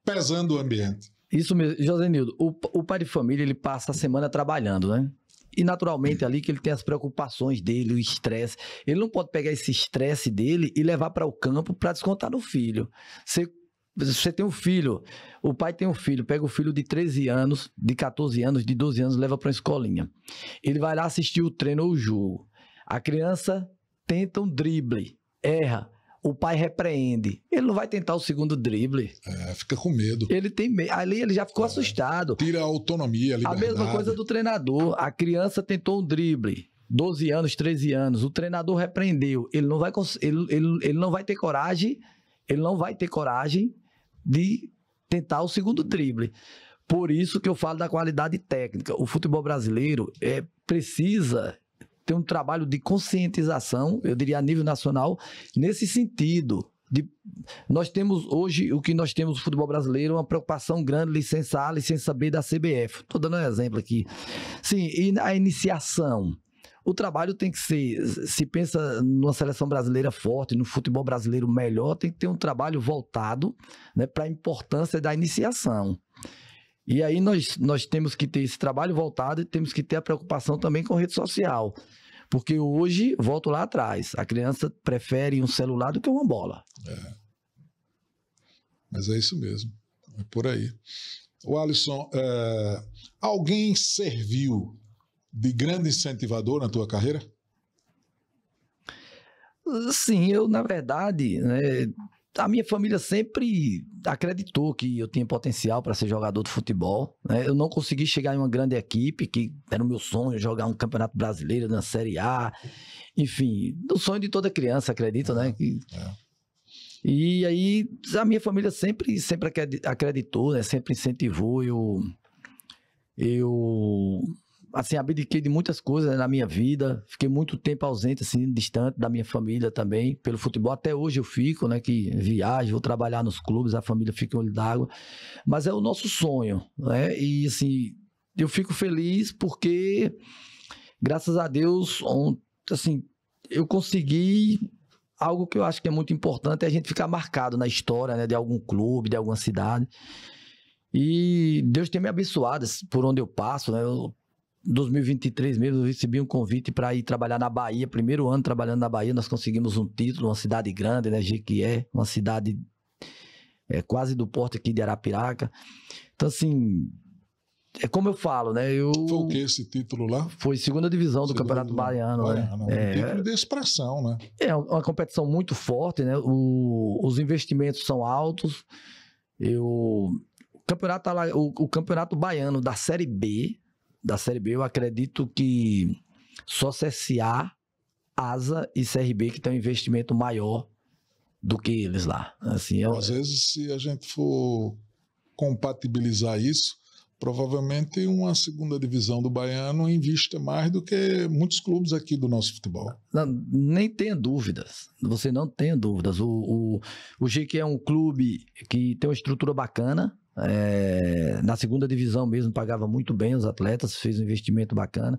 pesando o ambiente. Isso mesmo, Josenildo, o pai de família, ele passa a semana trabalhando, né? E naturalmente ali que ele tem as preocupações dele, o estresse. Ele não pode pegar esse estresse dele e levar para o campo para descontar no filho. Você tem um filho, o pai tem um filho, pega o filho de 13 anos, de 14 anos, de 12 anos, leva para uma escolinha. Ele vai lá assistir o treino ou o jogo. A criança tenta um drible, erra. O pai repreende. Ele não vai tentar o segundo drible. Fica com medo. Ele tem medo. Ali ele já ficou assustado. Tira a autonomia, a liberdade. A mesma coisa do treinador. A criança tentou um drible. 12 anos, 13 anos. O treinador repreendeu. Ele não vai, ele não vai ter coragem. Ele não vai ter coragem de tentar o segundo drible. Por isso que eu falo da qualidade técnica. O futebol brasileiro precisa ter um trabalho de conscientização, eu diria a nível nacional, nesse sentido. Nós temos hoje, o que nós temos no futebol brasileiro, uma preocupação grande, licença A, licença B da CBF. Estou dando um exemplo aqui. Sim, e a iniciação. o trabalho tem que ser, se pensa numa seleção brasileira forte, no futebol brasileiro melhor, tem que ter um trabalho voltado, né, para a importância da iniciação. E aí nós temos que ter esse trabalho voltado e temos que ter a preocupação também com rede social. Porque hoje, volto lá atrás, a criança prefere um celular do que uma bola. Mas é isso mesmo, é por aí. O Alisson, alguém serviu de grande incentivador na tua carreira? Sim, eu, na verdade, né, a minha família sempre acreditou que eu tinha potencial para ser jogador de futebol, né? Eu não consegui chegar em uma grande equipe, que era o meu sonho, jogar um campeonato brasileiro na Série A. Enfim, o sonho de toda criança, acredito, né? E aí, a minha família sempre acreditou, né? Sempre incentivou. Eu assim, abdiquei de muitas coisas, né, na minha vida. Fiquei muito tempo ausente, assim, distante da minha família também, pelo futebol. Até hoje eu fico, né, que viajo, vou trabalhar nos clubes, a família fica em olho d'água. Mas é o nosso sonho, né? E, assim, eu fico feliz porque, graças a Deus, assim, eu consegui algo que eu acho que é muito importante, é a gente ficar marcado na história, né, de algum clube, de alguma cidade. E Deus tem me abençoado por onde eu passo, né? Em 2023 mesmo, eu recebi um convite para ir trabalhar na Bahia. Primeiro ano trabalhando na Bahia, nós conseguimos um título, uma cidade grande, né? Jequié, uma cidade quase do porto aqui de Arapiraca. Então, assim, é como eu falo, né? Foi o que esse título lá? Foi segunda divisão do Campeonato Baiano, né? Um título de expressão, né? É uma competição muito forte, né? Os investimentos são altos. O campeonato baiano da Série B, eu acredito que só CSA, ASA e CRB que tem um investimento maior do que eles lá. Assim, às vezes, se a gente for compatibilizar isso, provavelmente uma segunda divisão do Baiano investe mais do que muitos clubes aqui do nosso futebol. Não, nem tenha dúvidas. Você não tenha dúvidas. O Jequié é um clube que tem uma estrutura bacana. Na segunda divisão mesmo pagava muito bem os atletas, fez um investimento bacana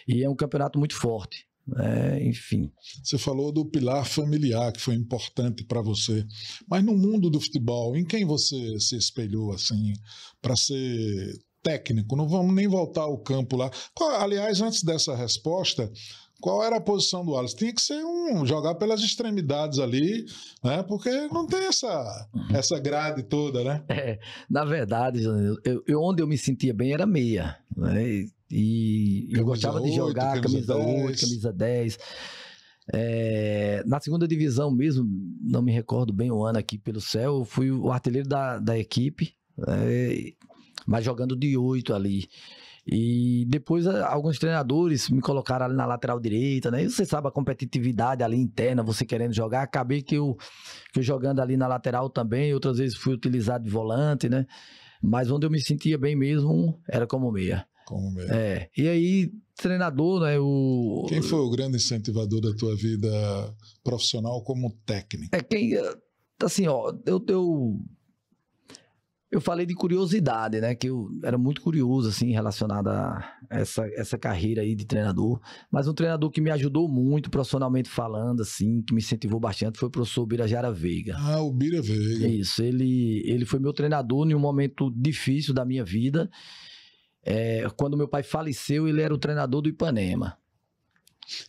e é um campeonato muito forte, enfim. Você falou do pilar familiar que foi importante para você, mas no mundo do futebol, em quem você se espelhou assim para ser técnico? Não vamos nem voltar ao campo lá. Aliás, antes dessa resposta, qual era a posição do Alisson? Tinha que ser jogar pelas extremidades ali, né? Porque não tem essa grade toda, né? Na verdade, onde eu me sentia bem era meia, né? E eu gostava de jogar camisa 8, camisa 10. Na segunda divisão mesmo, não me recordo bem o ano aqui pelo céu, eu fui o artilheiro da equipe, mas jogando de 8 ali. E depois alguns treinadores me colocaram ali na lateral direita, né? E você sabe a competitividade ali interna, você querendo jogar. Acabei que eu jogando ali na lateral também, outras vezes fui utilizado de volante, né? Mas onde eu me sentia bem mesmo era como meia. Como meia. E aí, treinador, né? Quem foi o grande incentivador da tua vida profissional como técnico? Assim, ó, eu falei de curiosidade, né? Que eu era muito curioso, assim, relacionado a essa carreira aí de treinador. Mas um treinador que me ajudou muito, profissionalmente falando, assim, que me incentivou bastante, foi o professor Birajara Veiga. Ah, o Bira Veiga. Isso, ele foi meu treinador em um momento difícil da minha vida. Quando meu pai faleceu, ele era o treinador do Ipanema.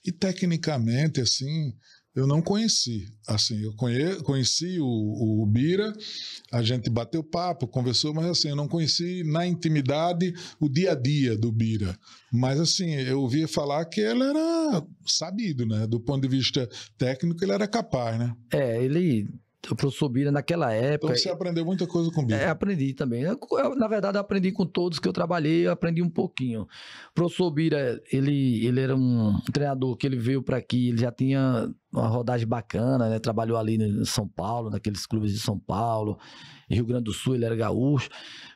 E tecnicamente, assim, eu não conheci. Assim, eu conheci o Bira, a gente bateu papo, conversou, mas assim, eu não conheci na intimidade o dia a dia do Bira. Mas assim, eu ouvia falar que ele era sabido, né? Do ponto de vista técnico, ele era capaz, né? O professor Bira, naquela época... Então você aprendeu muita coisa com o Bira. Aprendi também. Na verdade, eu aprendi com todos que eu trabalhei, eu aprendi um pouquinho. O professor Bira, ele era um treinador que ele veio para aqui, ele já tinha uma rodagem bacana, né? Trabalhou ali em São Paulo, naqueles clubes de São Paulo, em Rio Grande do Sul, ele era gaúcho.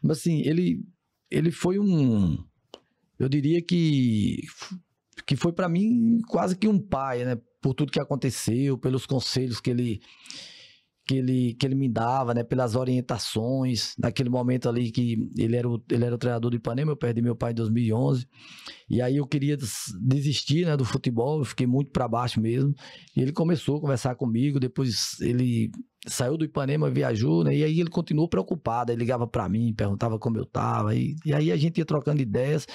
Mas assim, ele foi eu diria que foi para mim quase que um pai, né? Por tudo que aconteceu, pelos conselhos que que ele me dava, né, pelas orientações, naquele momento ali que ele era o treinador do Ipanema, eu perdi meu pai em 2011, e aí eu queria desistir, né, do futebol, eu fiquei muito para baixo mesmo, e ele começou a conversar comigo, depois ele saiu do Ipanema, viajou, né, e aí ele continuou preocupado, ele ligava para mim, perguntava como eu tava, e aí a gente ia trocando ideias,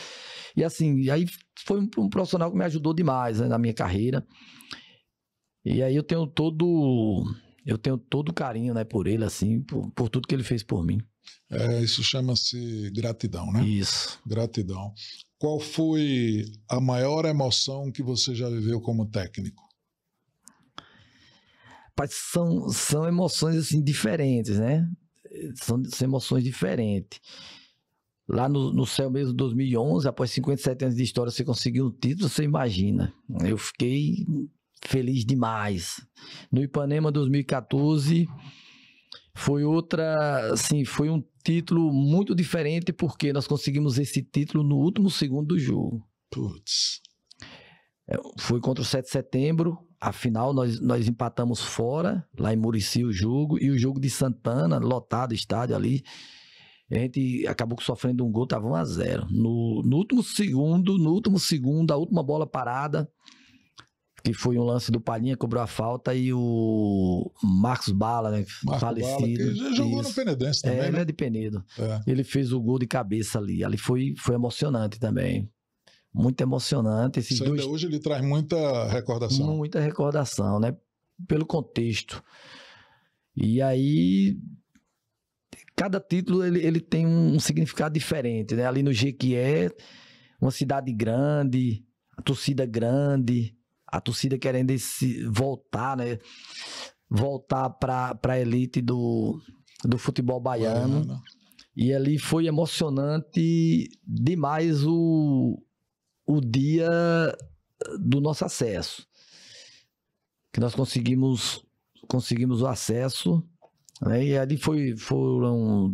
e assim, aí foi um profissional que me ajudou demais, né, na minha carreira, e aí eu tenho todo carinho, né, por ele, assim, por tudo que ele fez por mim. Isso chama-se gratidão, né? Isso. Gratidão. Qual foi a maior emoção que você já viveu como técnico? São emoções, assim, diferentes, né? São emoções diferentes. Lá no Céu mesmo, 2011, após 57 anos de história, você conseguiu um título, você imagina. Eu fiquei feliz demais. No Ipanema 2014 foi foi um título muito diferente porque nós conseguimos esse título no último segundo do jogo. Putz. Foi contra o 7 de setembro, afinal nós empatamos fora, lá em Murici o jogo, e o jogo de Santana, lotado o estádio ali, a gente acabou sofrendo um gol, estava 1-0. No último segundo, a última bola parada, que foi um lance do Palhinha, cobrou a falta, e o Marcos Bala, né, falecido. Bala, que já jogou no Penedense também, né? Ele é de Penedo. Ele fez o gol de cabeça ali. Ali foi emocionante também. Muito emocionante. Ainda hoje ele traz muita recordação. Muita recordação, né? Pelo contexto. E aí, cada título ele tem um significado diferente, né? Ali no Jequié, uma cidade grande, a torcida grande, a torcida querendo voltar, né? Voltar para a elite do futebol baiano. E ali foi emocionante demais o dia do nosso acesso. Que nós conseguimos o acesso, né? E ali foram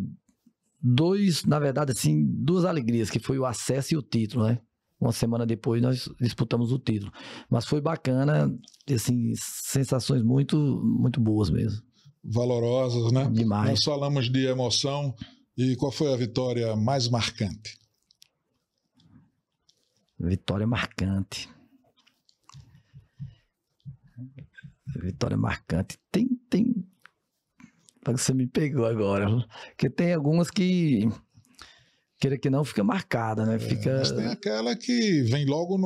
na verdade, assim, duas alegrias, que foi o acesso e o título, né? Uma semana depois nós disputamos o título. Mas foi bacana, assim, sensações muito, muito boas mesmo. Valorosas, né? Demais. Nós falamos de emoção. E qual foi a vitória mais marcante? Vitória marcante. Vitória marcante. Tem... Você me pegou agora. Porque tem algumas que... queira que não, fica marcada, né? Mas tem aquela que vem logo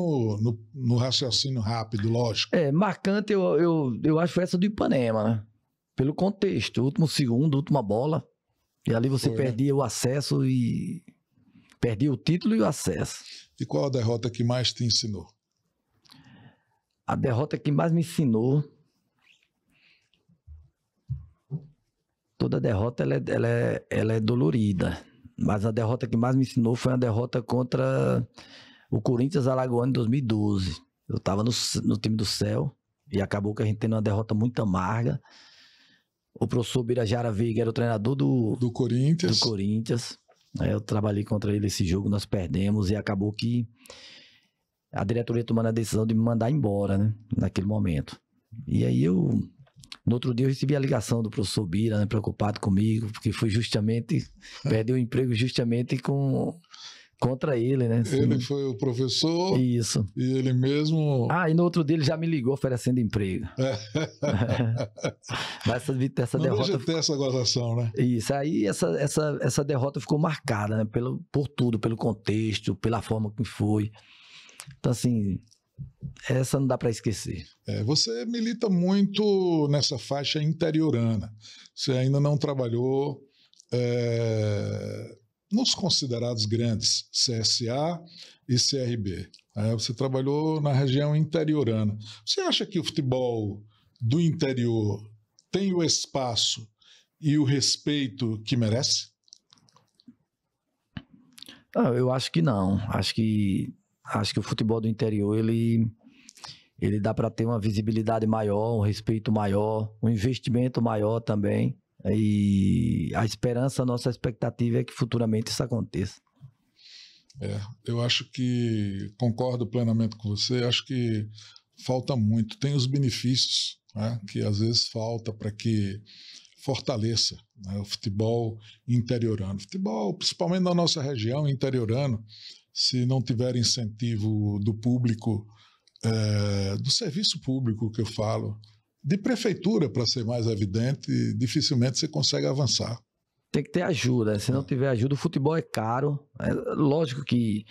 no raciocínio rápido, lógico. Marcante eu acho que foi essa do Ipanema, né? Pelo contexto, último segundo, última bola, e ali você perdia o acesso e perdia o título e o acesso. E qual a derrota que mais te ensinou? A derrota que mais me ensinou... Toda derrota ela é dolorida. Mas a derrota que mais me ensinou foi a derrota contra o Corinthians Alagoano em 2012. Eu estava no time do Céu e acabou que a gente tendo uma derrota muito amarga. O professor Birajara Veiga era o treinador do Corinthians. Eu trabalhei contra ele esse jogo, nós perdemos e acabou que a diretoria tomando a decisão de me mandar embora, né, naquele momento. E aí no outro dia eu recebi a ligação do professor Bira, né, preocupado comigo, porque foi perdeu o emprego justamente contra ele, né? Assim. Ele foi o professor. Isso. E ele mesmo... E no outro dia ele já me ligou oferecendo emprego. Mas essa não derrota... deixa ter essa gozação, né? Isso, aí essa derrota ficou marcada, né? Por tudo, pelo contexto, pela forma que foi. Então, assim... essa não dá para esquecer. Você milita muito nessa faixa interiorana. Você ainda não trabalhou nos considerados grandes, CSA e CRB. Você trabalhou na região interiorana. Você acha que o futebol do interior tem o espaço e o respeito que merece? Eu acho que não. Acho que o futebol do interior, ele dá para ter uma visibilidade maior, um respeito maior, um investimento maior também. E a esperança, a nossa expectativa é que futuramente isso aconteça. Eu acho que, concordo plenamente com você, acho que falta muito. Tem os benefícios, né, que às vezes falta para que fortaleça, né, o futebol interiorano. Futebol, principalmente na nossa região, interiorano, se não tiver incentivo do público, do serviço público que eu falo, de prefeitura, para ser mais evidente, dificilmente você consegue avançar. Tem que ter ajuda. Se não tiver ajuda, o futebol é caro. É lógico que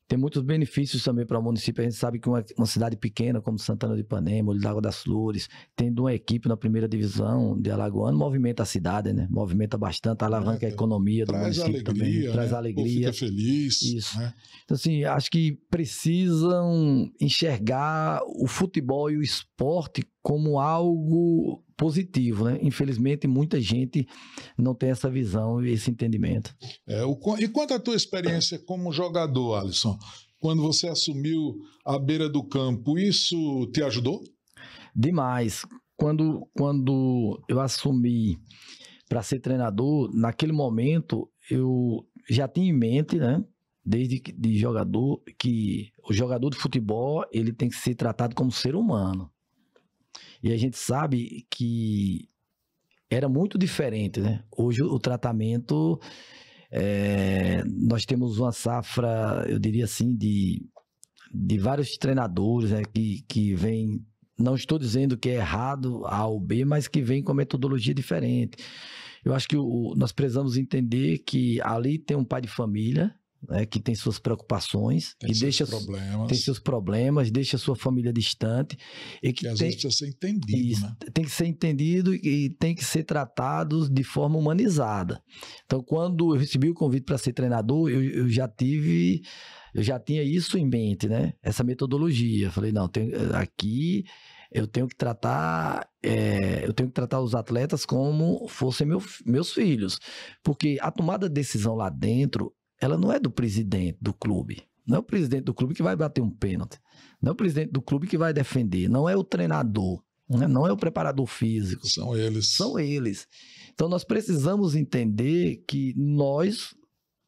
tem muitos benefícios também para o município. A gente sabe que uma cidade pequena como Santana de Ipanema, Olho d'Água das Flores, tendo uma equipe na primeira divisão de Alagoano, movimenta a cidade, né? Movimenta bastante, alavanca a economia do município alegria, também. Traz né? alegria. Fica feliz. Isso. Né? Então, assim, acho que precisam enxergar o futebol e o esporte como algo positivo, né? Infelizmente, muita gente não tem essa visão e esse entendimento. E quanto à tua experiência como jogador, Alisson? Quando você assumiu a beira do campo, isso te ajudou? Demais. Quando eu assumi para ser treinador, naquele momento eu já tinha em mente, né? Desde de jogador, que o jogador de futebol ele tem que ser tratado como ser humano. E a gente sabe que era muito diferente, né? Hoje o tratamento, nós temos uma safra, eu diria assim, de vários treinadores, né? Que vem, não estou dizendo que é errado A ou B, mas que vem com metodologia diferente. Eu acho que nós precisamos entender que ali tem um pai de família, né, que tem suas preocupações, tem seus problemas, deixa sua família distante. E que às vezes precisa ser entendido. Né? Tem que ser entendido e tem que ser tratado de forma humanizada. Então, quando eu recebi o convite para ser treinador, eu já tinha isso em mente, né? Essa metodologia. Eu falei, não, aqui eu tenho que tratar os atletas como fossem meus filhos. Porque a tomada de decisão lá dentro, ela não é do presidente do clube. Não é o presidente do clube que vai bater um pênalti. Não é o presidente do clube que vai defender. Não é o treinador. Não é o preparador físico. São eles. São eles. Então, nós precisamos entender que nós,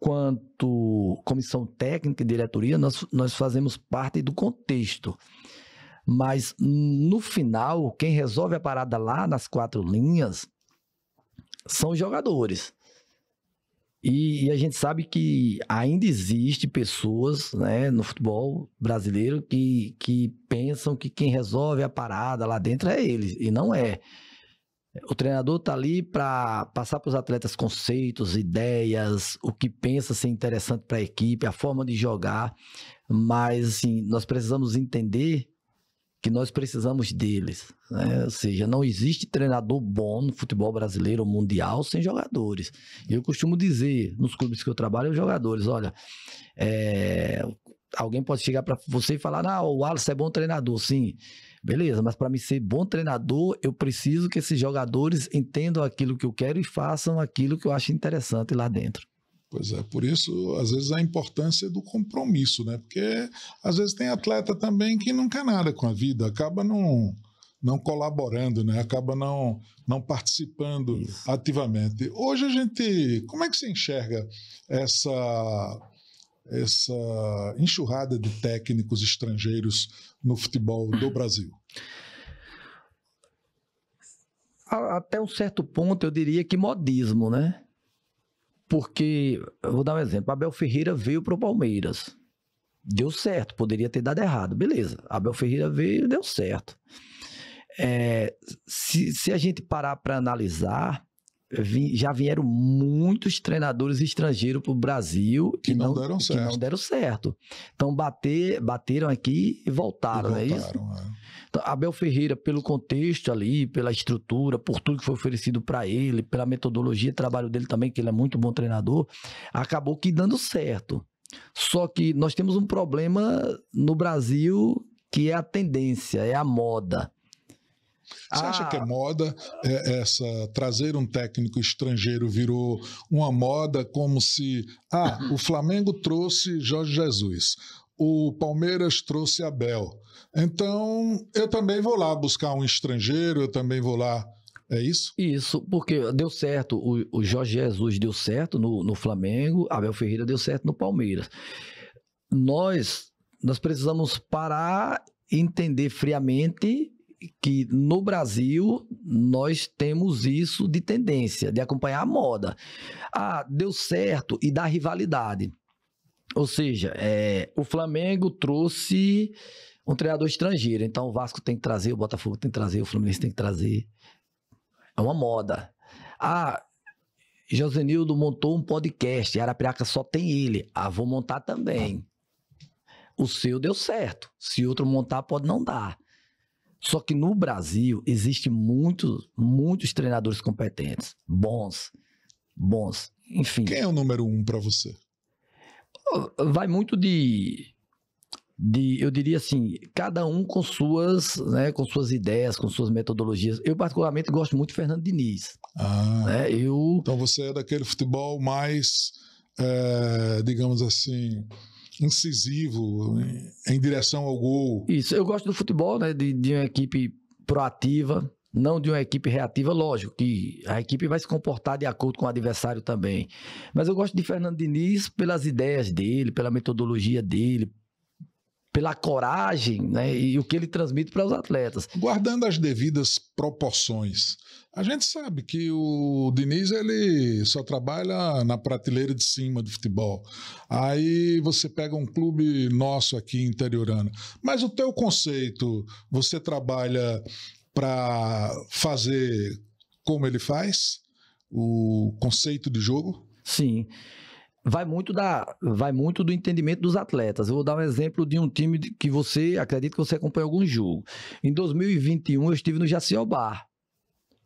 quanto comissão técnica e diretoria, nós fazemos parte do contexto. Mas, no final, quem resolve a parada lá nas 4 linhas são os jogadores. E a gente sabe que ainda existe pessoas, né, no futebol brasileiro que pensam que quem resolve a parada lá dentro é eles, e não é. O treinador está ali para passar para os atletas conceitos, ideias, o que pensa ser interessante para a equipe, a forma de jogar, mas assim, nós precisamos entender que nós precisamos deles, né? Ou seja, não existe treinador bom no futebol brasileiro ou mundial sem jogadores. Eu costumo dizer, nos clubes que eu trabalho, os jogadores, olha, alguém pode chegar para você e falar, não, o Alisson é bom treinador, sim, beleza, mas para mim ser bom treinador, eu preciso que esses jogadores entendam aquilo que eu quero e façam aquilo que eu acho interessante lá dentro. Pois é, por isso, às vezes, a importância do compromisso, né? Porque, às vezes, tem atleta também que não quer nada com a vida, acaba não colaborando, né? Acaba não participando ativamente. Hoje, como é que você enxerga essa enxurrada de técnicos estrangeiros no futebol do Brasil? Até um certo ponto, eu diria que modismo, né? Porque, eu vou dar um exemplo, Abel Ferreira veio para o Palmeiras, deu certo, poderia ter dado errado, beleza, Abel Ferreira veio e deu certo. Se a gente parar para analisar, já vieram muitos treinadores estrangeiros para o Brasil que não deram certo. Então, bateram aqui e voltaram, não é isso? Então, Abel Ferreira, pelo contexto ali, pela estrutura, por tudo que foi oferecido para ele, pela metodologia de trabalho dele também, que ele é muito bom treinador, acabou que dando certo. Só que nós temos um problema no Brasil que é a tendência, é a moda. Você acha que é moda trazer um técnico estrangeiro virou uma moda, como se o Flamengo trouxe Jorge Jesus, o Palmeiras trouxe Abel, então eu também vou lá buscar um estrangeiro, eu também vou lá, é isso? Isso, porque deu certo, o Jorge Jesus deu certo no Flamengo, Abel Ferreira deu certo no Palmeiras. Nós precisamos parar e entender friamente que no Brasil nós temos isso de tendência, de acompanhar a moda. Ah, deu certo e dá rivalidade. Ou seja, o Flamengo trouxe um treinador estrangeiro, então o Vasco tem que trazer, o Botafogo tem que trazer, o Fluminense tem que trazer. É uma moda. Ah, Josenildo montou um podcast, Arapiraca só tem ele. Ah, vou montar também. O seu deu certo. Se outro montar, pode não dar. Só que no Brasil, existem muitos treinadores competentes. Bons. Enfim. Quem é o número 1 para você? Vai muito eu diria assim, cada um com suas ideias, com suas metodologias. Eu, particularmente, gosto muito de Fernando Diniz. Então você é daquele futebol mais, digamos assim, incisivo, em direção ao gol. Isso, eu gosto do futebol, né, de uma equipe proativa, não de uma equipe reativa. Lógico que a equipe vai se comportar de acordo com o adversário também. Mas eu gosto de Fernando Diniz pelas ideias dele, pela metodologia dele, pela coragem, né, e o que ele transmite para os atletas. Guardando as devidas proporções, a gente sabe que o Diniz ele só trabalha na prateleira de cima do futebol. Aí você pega um clube nosso aqui interiorano. Mas o teu conceito, você trabalha para fazer como ele faz? O conceito de jogo? Sim. Vai muito do entendimento dos atletas. Eu vou dar um exemplo de um time que você, acredito que você acompanhou algum jogo. Em 2021, eu estive no Jaciobá.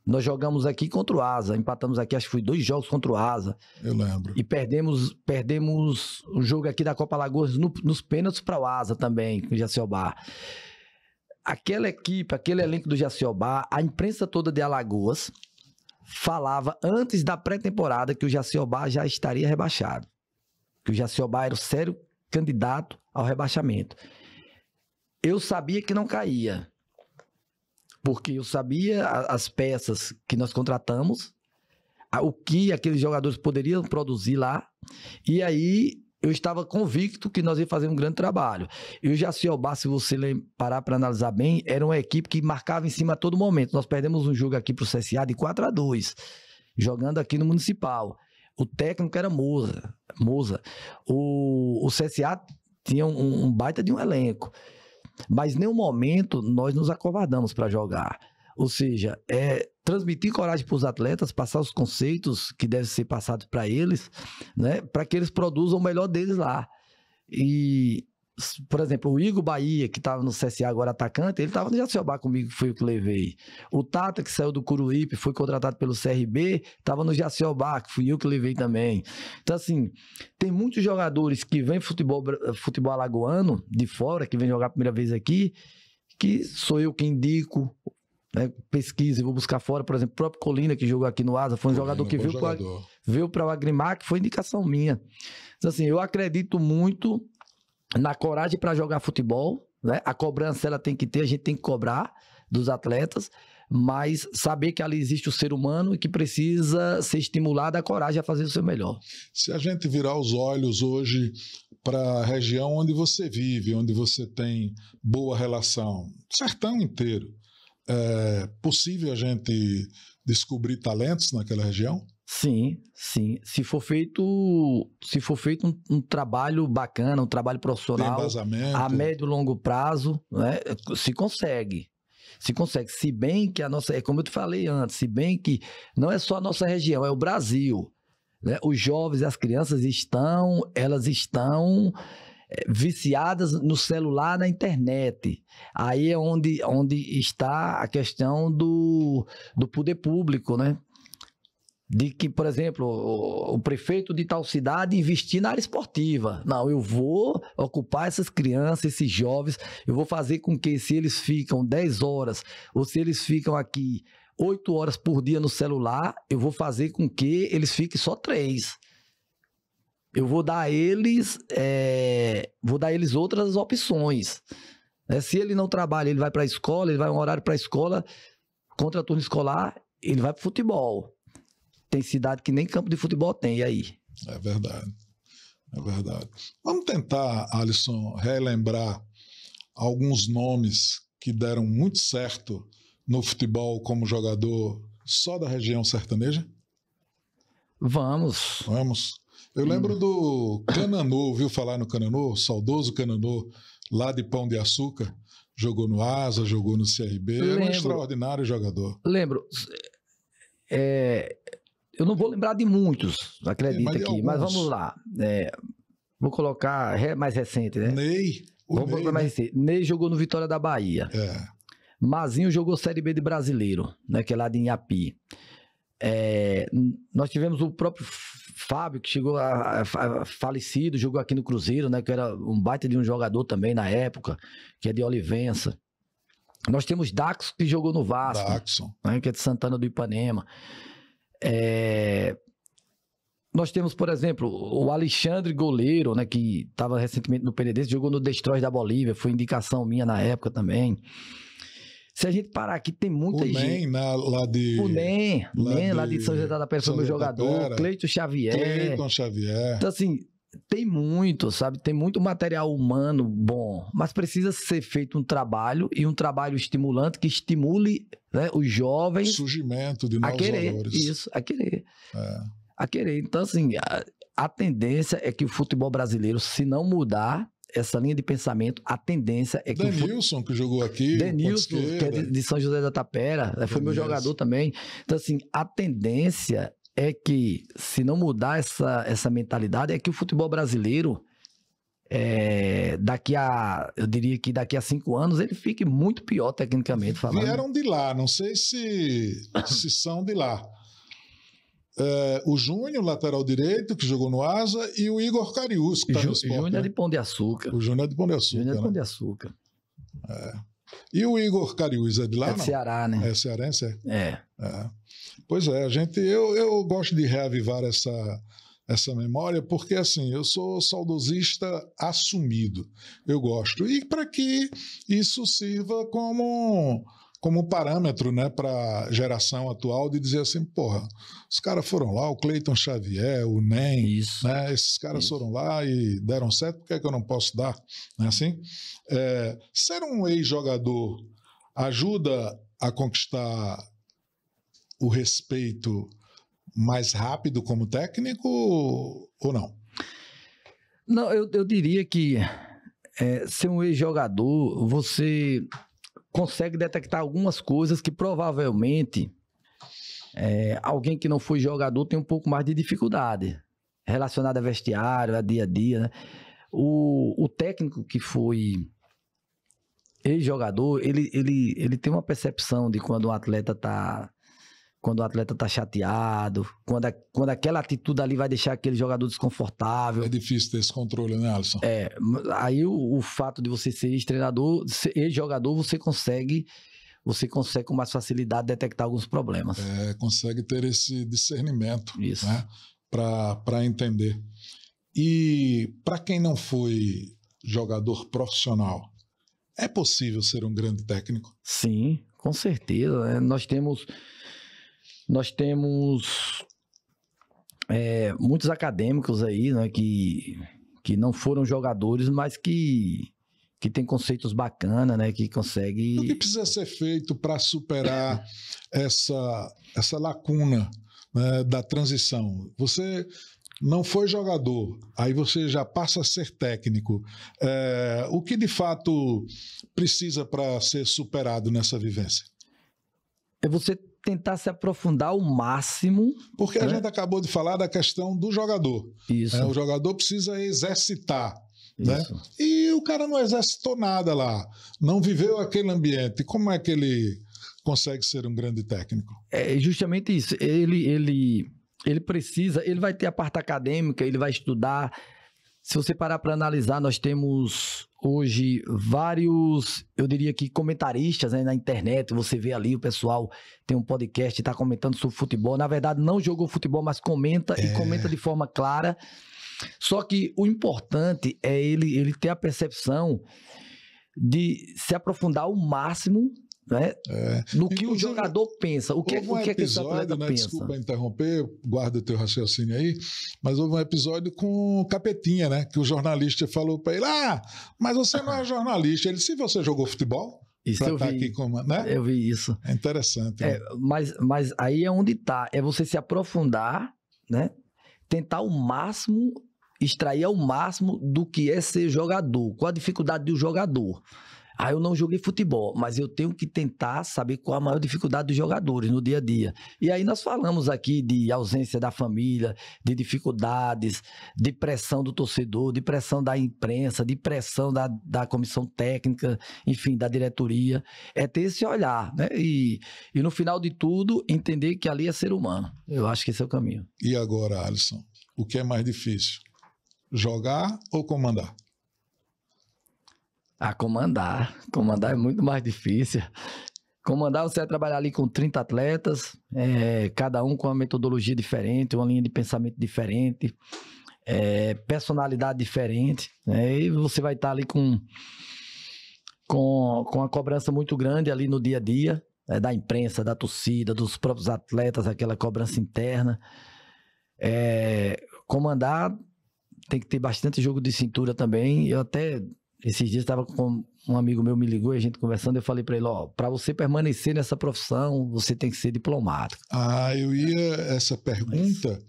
Nós jogamos aqui contra o Asa, empatamos aqui, acho que foi 2 jogos contra o Asa. Eu lembro. E perdemos o jogo aqui da Copa Alagoas nos pênaltis para o Asa também, com o Jaciobá. Aquela equipe, aquele elenco do Jaciobá, a imprensa toda de Alagoas falava antes da pré-temporada que o Jaciobá já estaria rebaixado. Que o Jaciobá era o sério candidato ao rebaixamento. Eu sabia que não caía. Porque eu sabia as peças que nós contratamos, o que aqueles jogadores poderiam produzir lá. E aí eu estava convicto que nós íamos fazer um grande trabalho. E o Jaciobá, se você parar para analisar bem, era uma equipe que marcava em cima a todo momento. Nós perdemos um jogo aqui para o CSA de 4-2, jogando aqui no Municipal. O técnico era Moza. O CSA tinha um baita de um elenco. Mas em nenhum momento nós nos acovardamos para jogar. Ou seja, transmitir coragem para os atletas, passar os conceitos que devem ser passados para eles, né, para que eles produzam o melhor deles lá. E, por exemplo, o Igor Bahia, que estava no CSA agora atacante, ele estava no Jaciobá comigo, que foi o que levei. O Tata, que saiu do Curuípe, foi contratado pelo CRB, estava no Jaciobá, que fui eu que levei também. Então, assim, tem muitos jogadores que vêm futebol alagoano, de fora, que vêm jogar a primeira vez aqui, que sou eu que indico, né, pesquisa e vou buscar fora. Por exemplo, o próprio Colina, que jogou aqui no Asa, foi um jogador que veio para o Agrimac, foi indicação minha. Então, assim, eu acredito muito na coragem para jogar futebol, né? A cobrança ela tem que ter, a gente tem que cobrar dos atletas, mas saber que ali existe o ser humano e que precisa ser estimulado a coragem a fazer o seu melhor. Se a gente virar os olhos hoje para a região onde você vive, onde você tem boa relação, sertão inteiro, é possível a gente descobrir talentos naquela região? Sim. Se for feito um trabalho bacana, um trabalho profissional a médio e longo prazo, né, se consegue. Se bem que como eu te falei antes, se bem que não é só a nossa região, é o Brasil, né? Os jovens e as crianças estão viciadas no celular, na internet. Aí é onde está a questão do poder público, né? De que, por exemplo, o prefeito de tal cidade investir na área esportiva. Não, eu vou ocupar essas crianças, esses jovens, eu vou fazer com que, se eles ficam 10 horas, ou se eles ficam aqui 8 horas por dia no celular, eu vou fazer com que eles fiquem só 3. Eu vou dar a eles outras opções. Se ele não trabalha, ele vai para a escola, ele vai um horário para a escola, contra turno escolar, ele vai para o futebol. Tem cidade que nem campo de futebol tem, e aí? É verdade. Vamos tentar, Alisson, relembrar alguns nomes que deram muito certo no futebol como jogador só da região sertaneja? Vamos. Eu lembro do Cananô, ouviu falar no Cananô? Saudoso Cananô, lá de Pão de Açúcar. Jogou no Asa, jogou no CRB. Era um extraordinário jogador. Lembro. Eu não vou lembrar de muitos, acredita aqui. Mas vamos lá. Vou colocar mais recente, né? Ney. Ney jogou no Vitória da Bahia. Mazinho jogou Série B de Brasileiro, né, que é lá de Inhapi. Nós tivemos o próprio Fábio, que chegou falecido, jogou aqui no Cruzeiro, né, que era um baita de um jogador também na época, que é de Olivença. Nós temos Daxon, que jogou no Vasco, né, que é de Santana do Ipanema. Nós temos, por exemplo, o Alexandre Goleiro, né, que estava recentemente no PDD, jogou no Destroy da Bolívia, foi indicação minha na época também. Se a gente parar aqui, tem muita gente. Lá de São José da Pera foi meu jogador. Cleiton Xavier. Então, assim, tem muito, sabe? Tem muito material humano bom, mas precisa ser feito um trabalho, e um trabalho estimulante que estimule, né, os jovens. Surgimento de novos valores. Isso, a querer. Então, assim, a tendência é que o futebol brasileiro, se não mudar essa linha de pensamento, a tendência é que Denilson, que jogou aqui. Denilson, que é de São José da Tapera, foi meu jogador também. Então, assim, a tendência é que, se não mudar essa mentalidade, é que o futebol brasileiro, eu diria que daqui a 5 anos, ele fique muito pior tecnicamente falando. Vieram de lá, não sei se são de lá. O Júnior, lateral direito, que jogou no Asa, e o Igor Carius, que está no Sport. Júnior de Pão de Açúcar. O Júnior de Pão de Açúcar. E o Igor Carius é de lá? É de Ceará, né? É cearense? Pois é, eu gosto de reavivar essa memória, porque assim, eu sou saudosista assumido. Eu gosto. E para que isso sirva como parâmetro, né, para a geração atual, de dizer assim, porra, os caras foram lá, o Cleiton Xavier, o NEM, né, esses caras foram lá e deram certo, por que é que eu não posso dar? Não é assim? Ser um ex-jogador ajuda a conquistar o respeito mais rápido como técnico ou não? Não, eu diria que ser um ex-jogador, você consegue detectar algumas coisas que provavelmente alguém que não foi jogador tem um pouco mais de dificuldade relacionada a vestiário, a dia a dia, né? O técnico que foi ex-jogador, ele tem uma percepção de quando o atleta tá chateado, quando aquela atitude ali vai deixar aquele jogador desconfortável. É difícil ter esse controle, né, Alisson? Aí o fato de você ser ex-treinador, ser ex-jogador, você consegue com mais facilidade detectar alguns problemas. Consegue ter esse discernimento, isso, né, para entender. E para quem não foi jogador profissional, é possível ser um grande técnico? Sim, com certeza, né? Nós temos muitos acadêmicos aí, né, que não foram jogadores, mas que tem conceitos bacanas, né, que conseguem... O que precisa ser feito para superar essa lacuna, né, da transição? Você não foi jogador, aí você já passa a ser técnico. O que de fato precisa para ser superado nessa vivência? É você tentar se aprofundar ao máximo. Porque a gente acabou de falar da questão do jogador. Isso. O jogador precisa exercitar. Né? E o cara não exercitou nada lá. Não viveu aquele ambiente. Como é que ele consegue ser um grande técnico? É justamente isso. Ele precisa... Ele vai ter a parte acadêmica, ele vai estudar. Se você parar para analisar, nós temos hoje vários, eu diria que comentaristas, né, na internet. Você vê ali, o pessoal tem um podcast e está comentando sobre futebol. Na verdade, não jogou futebol, mas comenta e comenta de forma clara. Só que o importante é ele ter a percepção de se aprofundar ao máximo, né, no que o jogador pensa. O que é que esse atleta pensa? Desculpa interromper, guarda o teu raciocínio aí, mas houve um episódio com o Capetinha, né, que o jornalista falou para ele, mas você não é jornalista. Ele disse, se você jogou futebol? Isso para eu estar vi. aqui com, né? Eu vi isso. É interessante. Né? Mas aí é onde está. É você se aprofundar, né? Tentar ao máximo, extrair ao máximo do que é ser jogador. Qual a dificuldade do jogador? Eu não joguei futebol, mas eu tenho que tentar saber qual a maior dificuldade dos jogadores no dia a dia. E aí nós falamos aqui de ausência da família, de dificuldades, de pressão do torcedor, de pressão da imprensa, de pressão da comissão técnica, enfim, da diretoria. É ter esse olhar, né? E no final de tudo, entender que ali é ser humano. Eu acho que esse é o caminho. E agora, Alisson, o que é mais difícil? Jogar ou comandar? Comandar. Comandar é muito mais difícil. Comandar, você vai trabalhar ali com 30 atletas, cada um com uma metodologia diferente, uma linha de pensamento diferente, personalidade diferente, né? E você vai estar ali com uma cobrança muito grande ali no dia a dia, da imprensa, da torcida, dos próprios atletas, aquela cobrança interna. Comandar tem que ter bastante jogo de cintura também. Eu até... Esses dias estava com um amigo meu, me ligou e a gente conversando, eu falei para ele, para você permanecer nessa profissão, você tem que ser diplomático. Essa pergunta,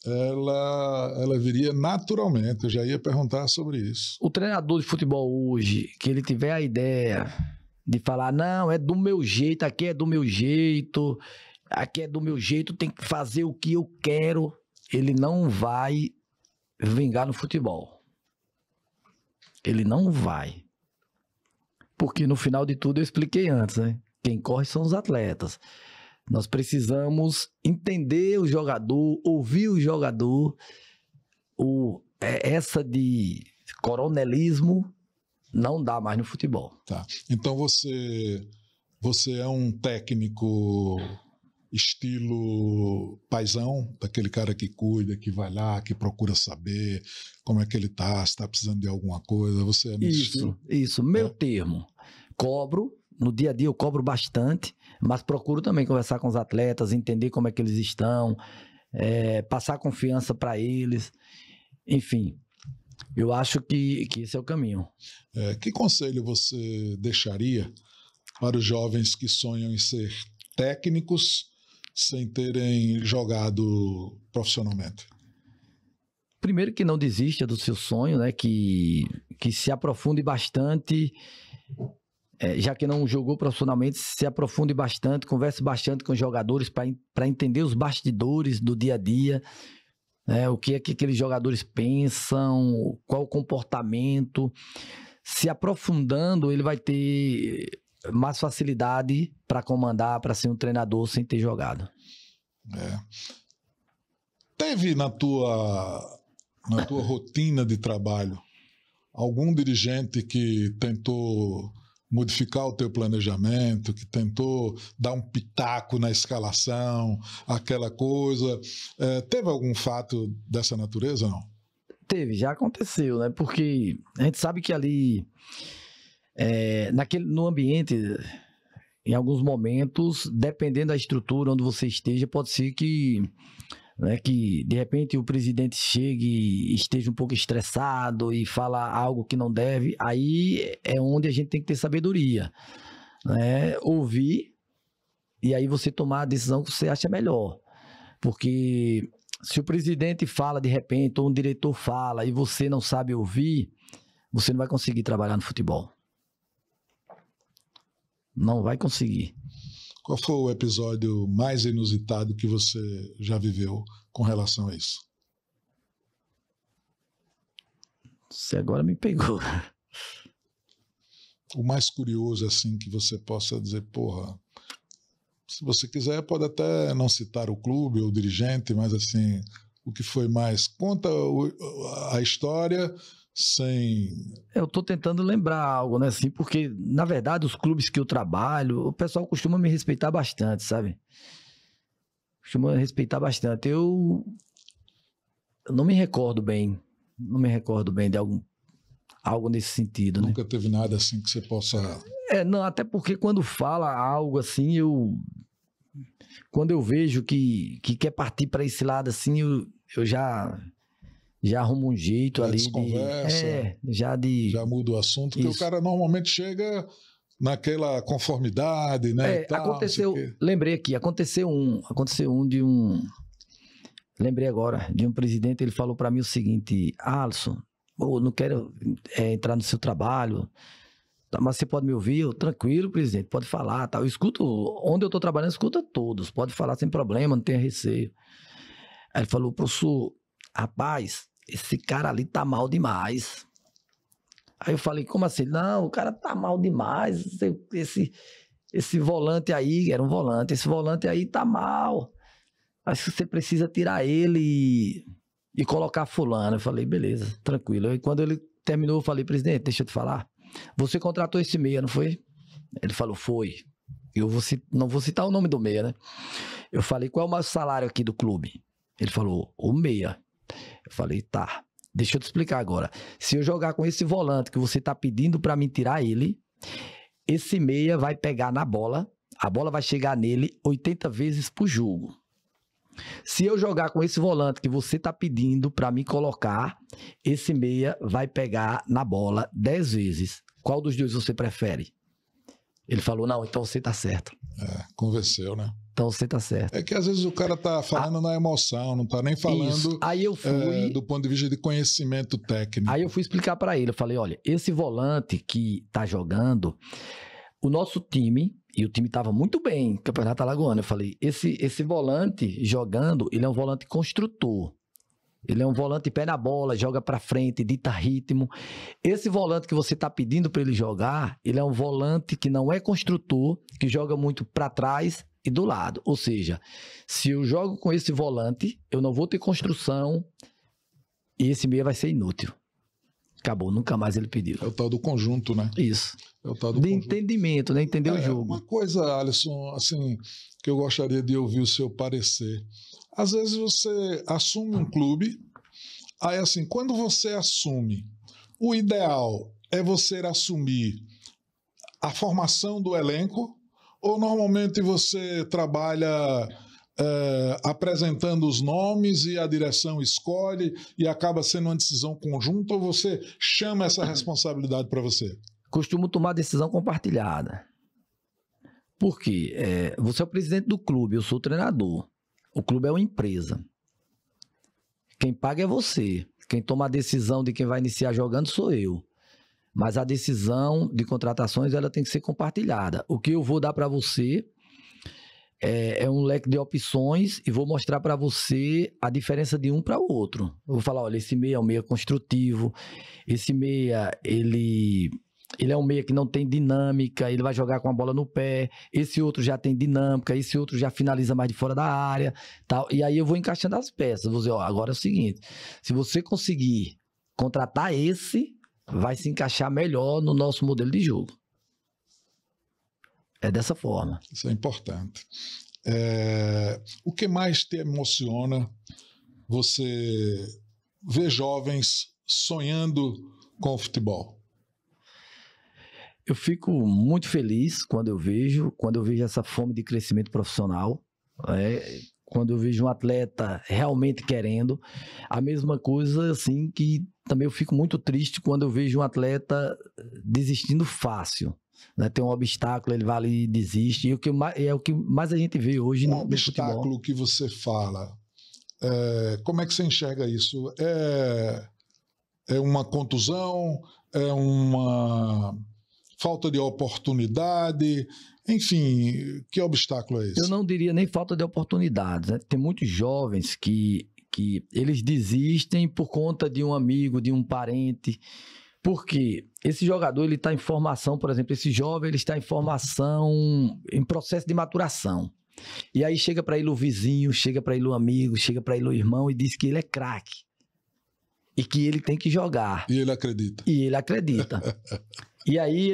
ela viria naturalmente, eu já ia perguntar sobre isso. O treinador de futebol hoje, que ele tiver a ideia de falar, não, é do meu jeito, aqui é do meu jeito, aqui é do meu jeito, tem que fazer o que eu quero, ele não vai vingar no futebol. Ele não vai. Porque no final de tudo eu expliquei antes, né? Quem corre são os atletas. Nós precisamos entender o jogador, ouvir o jogador. Essa de coronelismo não dá mais no futebol. Tá. Então você é um técnico estilo paizão, daquele cara que cuida, que vai lá, que procura saber como é que ele tá, se está precisando de alguma coisa. Você é nesse estilo? Isso. Meu termo. Cobro, no dia a dia eu cobro bastante, mas procuro também conversar com os atletas, entender como é que eles estão, passar confiança para eles. Enfim, eu acho que esse é o caminho. Que conselho você deixaria para os jovens que sonham em ser técnicos sem terem jogado profissionalmente? Primeiro que não desista do seu sonho, né? Que se aprofunde bastante, já que não jogou profissionalmente, se aprofunde bastante, converse bastante com os jogadores para entender os bastidores do dia a dia, o que é que aqueles jogadores pensam, qual o comportamento. Se aprofundando, ele vai ter mais facilidade para comandar, para ser um treinador sem ter jogado. Teve na tua rotina de trabalho algum dirigente que tentou modificar o teu planejamento, que tentou dar um pitaco na escalação, aquela coisa? Teve algum fato dessa natureza, não? Teve, já aconteceu, né? Porque a gente sabe que ali no ambiente, em alguns momentos, dependendo da estrutura onde você esteja, pode ser que de repente o presidente chegue e esteja um pouco estressado e fala algo que não deve. Aí é onde a gente tem que ter sabedoria, né? Ouvir e aí você tomar a decisão que você acha melhor. Porque se o presidente fala de repente, ou um diretor fala e você não sabe ouvir, você não vai conseguir trabalhar no futebol. Não vai conseguir. Qual foi o episódio mais inusitado que você já viveu com relação a isso? Você agora me pegou. O mais curioso, assim, que você possa dizer, porra, se você quiser, pode até não citar o clube ou o dirigente, mas assim, o que foi mais? Conta a história sem... Eu tô tentando lembrar algo, né, assim, porque, na verdade, os clubes que eu trabalho, o pessoal costuma me respeitar bastante, sabe? Costuma respeitar bastante. Eu não me recordo bem, de algo nesse sentido, né? Nunca teve nada assim que você possa... Não, até porque quando fala algo assim, quando eu vejo que quer partir para esse lado assim, eu já arrumo um jeito ali desconversa, já muda o assunto, porque o cara normalmente chega naquela conformidade, né? E tal, aconteceu, lembrei aqui, aconteceu lembrei agora, de um presidente, ele falou para mim o seguinte: Alisson, eu não quero entrar no seu trabalho, mas você pode me ouvir? Eu, tranquilo, presidente, pode falar, tá? Eu escuto, onde eu estou trabalhando, escuta todos, pode falar sem problema, não tenha receio. Aí ele falou: professor, rapaz, esse cara ali tá mal demais. Aí eu falei: como assim? Não, o cara tá mal demais, esse volante aí, era um volante, esse volante aí tá mal. Acho que você precisa tirar ele e colocar fulano. Eu falei: beleza, tranquilo. Aí quando ele terminou, eu falei: presidente, deixa eu te falar, você contratou esse meia, não foi? Ele falou: foi. Eu não vou citar o nome do meia, né? Eu falei: qual é o maior salário aqui do clube? Ele falou: o meia. Eu falei: tá, deixa eu te explicar agora. Se eu jogar com esse volante que você tá pedindo pra mim tirar ele, esse meia vai pegar na bola, a bola vai chegar nele 80 vezes por jogo. Se eu jogar com esse volante que você tá pedindo pra mim colocar, esse meia vai pegar na bola 10 vezes. Qual dos dois você prefere? Ele falou: não, então você tá certo. Convenceu, né? Então você tá certo. É que às vezes o cara tá falando na emoção, não tá nem falando Aí eu fui, do ponto de vista de conhecimento técnico. Aí eu fui explicar pra ele, eu falei: olha, esse volante que tá jogando, o nosso time, e o time estava muito bem, Campeonato Alagoano, eu falei: esse volante jogando, ele é um volante construtor. Ele é um volante pé na bola, joga pra frente, dita ritmo. Esse volante que você tá pedindo para ele jogar, ele é um volante que não é construtor, que joga muito pra trás e do lado. Ou seja, se eu jogo com esse volante, eu não vou ter construção e esse meia vai ser inútil. Acabou, nunca mais ele pediu. É o tal do conjunto, né? Isso. É o tal do de conjunto. Entendimento, né? Entender o jogo. Uma coisa, Alisson, assim, que eu gostaria de ouvir o seu parecer. Às vezes você assume um clube, aí assim, quando você assume, o ideal é você assumir a formação do elenco, ou normalmente você trabalha apresentando os nomes e a direção escolhe e acaba sendo uma decisão conjunta, ou você chama essa responsabilidade para você? Costumo tomar decisão compartilhada. Por quê? Você é o presidente do clube, eu sou o treinador. O clube é uma empresa. Quem paga é você. Quem toma a decisão de quem vai iniciar jogando sou eu. Mas a decisão de contratações ela tem que ser compartilhada. O que eu vou dar para você é um leque de opções e vou mostrar para você a diferença de um para o outro. Eu vou falar: olha, esse meia é um meia construtivo, esse meia, ele é um meia que não tem dinâmica, ele vai jogar com a bola no pé, esse outro já tem dinâmica, esse outro já finaliza mais de fora da área, tal. E aí eu vou encaixando as peças, vou dizer: ó, agora é o seguinte, se você conseguir contratar esse, vai se encaixar melhor no nosso modelo de jogo. É dessa forma. Isso é importante. O que mais te emociona você ver jovens sonhando com o futebol? Eu fico muito feliz quando eu vejo essa fome de crescimento profissional, quando eu vejo um atleta realmente querendo. A mesma coisa, assim, que também eu fico muito triste quando eu vejo um atleta desistindo fácil. Né? Tem um obstáculo, ele vai ali e desiste. E é o que mais a gente vê hoje no futebol. Um obstáculo que você fala, como é que você enxerga isso? É uma contusão? É uma falta de oportunidade? Enfim, que obstáculo é esse? Eu não diria nem falta de oportunidades. Né? Tem muitos jovens que eles desistem por conta de um amigo, de um parente. Porque esse jogador, ele está em formação, por exemplo, esse jovem, ele está em formação, em processo de maturação. E aí chega para ele o vizinho, chega para ele o amigo, chega para ele o irmão e diz que ele é craque. E que ele tem que jogar. E ele acredita. E aí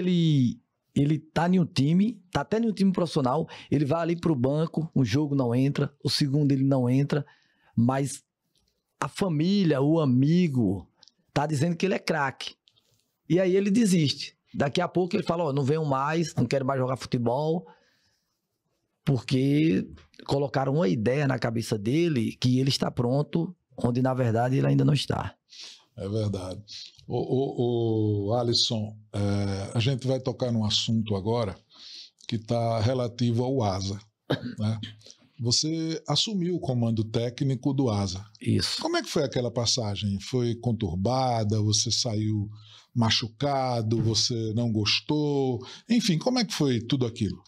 ele tá em um time, tá até em um time profissional, ele vai ali pro banco, um jogo não entra, o segundo ele não entra, mas a família, o amigo, tá dizendo que ele é craque. E aí ele desiste. Daqui a pouco ele fala: ó, não venho mais, não quero mais jogar futebol, porque colocaram uma ideia na cabeça dele que ele está pronto, onde na verdade ele ainda não está. É verdade. O Alisson, a gente vai tocar num assunto agora que está relativo ao ASA, né? Você assumiu o comando técnico do ASA. Isso. Como é que foi aquela passagem? Foi conturbada? Você saiu machucado? Você não gostou? Enfim, como é que foi tudo aquilo?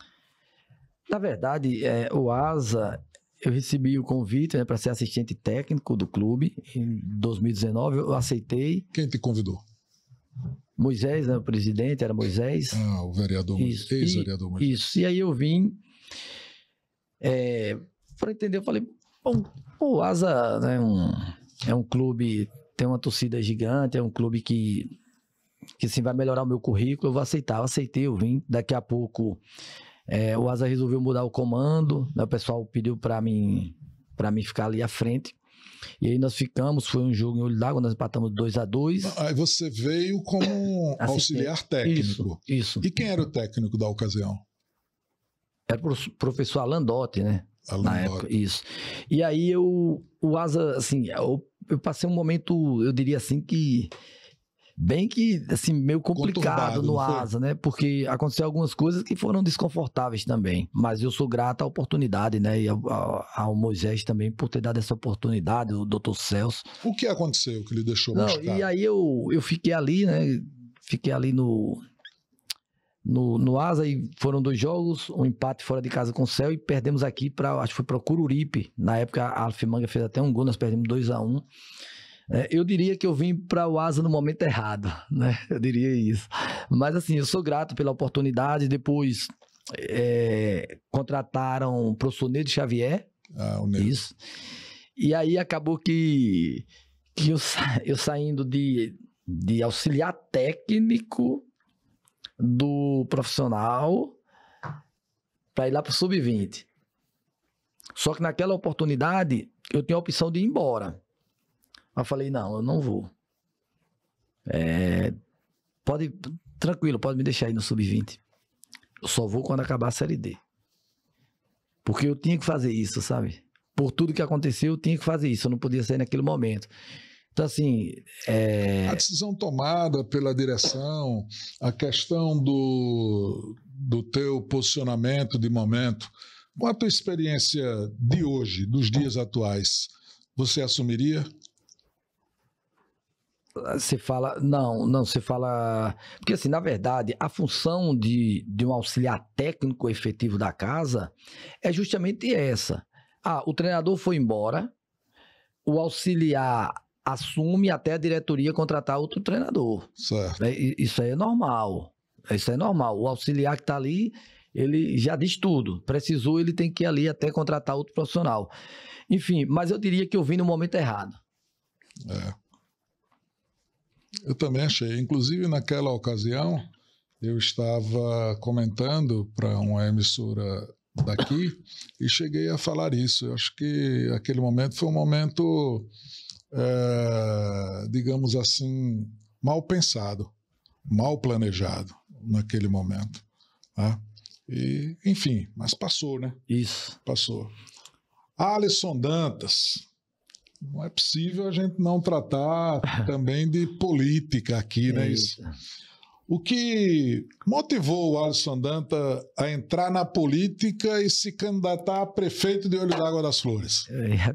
Na verdade, o ASA, eu recebi o convite, né, para ser assistente técnico do clube em 2019, eu aceitei. Quem te convidou? Moisés, né, o presidente, era Moisés. Ah, o vereador, ex-vereador Moisés. Isso, e aí eu vim, para entender, eu falei, bom, o ASA, né, é um clube, tem uma torcida gigante, é um clube que assim, vai melhorar o meu currículo, eu vou aceitar. Eu aceitei, eu vim, daqui a pouco o ASA resolveu mudar o comando, né, o pessoal pediu para mim ficar ali à frente. E aí nós ficamos, foi um jogo em Olho d'Água, nós empatamos 2-2. Aí você veio como auxiliar técnico. Isso. E quem era o técnico da ocasião? Era o professor Alan Dotti, né? Na época, isso. E aí o ASA, assim, eu passei um momento, eu diria assim, assim, meio complicado no ASA, né? Porque aconteceu algumas coisas que foram desconfortáveis também. Mas eu sou grato à oportunidade, né? E ao Moisés também por ter dado essa oportunidade, o Dr. Celso. O que aconteceu que ele deixou machucado? E aí eu fiquei ali, né? Fiquei ali no ASA e foram 2 jogos, um empate fora de casa com o Céu e perdemos aqui acho que foi para o Cururipe. Na época a Alfimanga fez até um gol, nós perdemos 2-1. Eu diria que eu vim para o ASA no momento errado, né? Eu diria isso. Mas assim, eu sou grato pela oportunidade. Depois contrataram o professor Neide Xavier. Ah, o Neide. Isso. E aí acabou que eu saindo de auxiliar técnico do profissional para ir lá para o Sub-20. Só que naquela oportunidade eu tinha a opção de ir embora. Eu falei, não, eu não vou. Tranquilo, pode me deixar aí no Sub-20. Eu só vou quando acabar a Série D. Porque eu tinha que fazer isso, sabe? Por tudo que aconteceu, eu tinha que fazer isso. Eu não podia sair naquele momento. Então, assim... A decisão tomada pela direção, a questão do teu posicionamento de momento, com a tua experiência de hoje, dos dias atuais, você assumiria? Você fala... Não, você fala... Porque, assim, na verdade, a função de um auxiliar técnico efetivo da casa é justamente essa. O treinador foi embora, o auxiliar assume até a diretoria contratar outro treinador. Certo. Isso aí é normal. Isso é normal. O auxiliar que está ali, ele já diz tudo. Precisou, ele tem que ir ali até contratar outro profissional. Enfim, mas eu diria que eu vim no momento errado. Eu também achei. Inclusive, naquela ocasião, eu estava comentando para uma emissora daqui e cheguei a falar isso. Eu acho que aquele momento foi um momento, digamos assim, mal pensado, mal planejado naquele momento. Né? E, enfim, mas passou, né? Isso. Passou. Alisson Dantas. Não é possível a gente não tratar também de política aqui, né? Isso. O que motivou o Alisson Dantas a entrar na política e se candidatar a prefeito de Olho d'Água das Flores?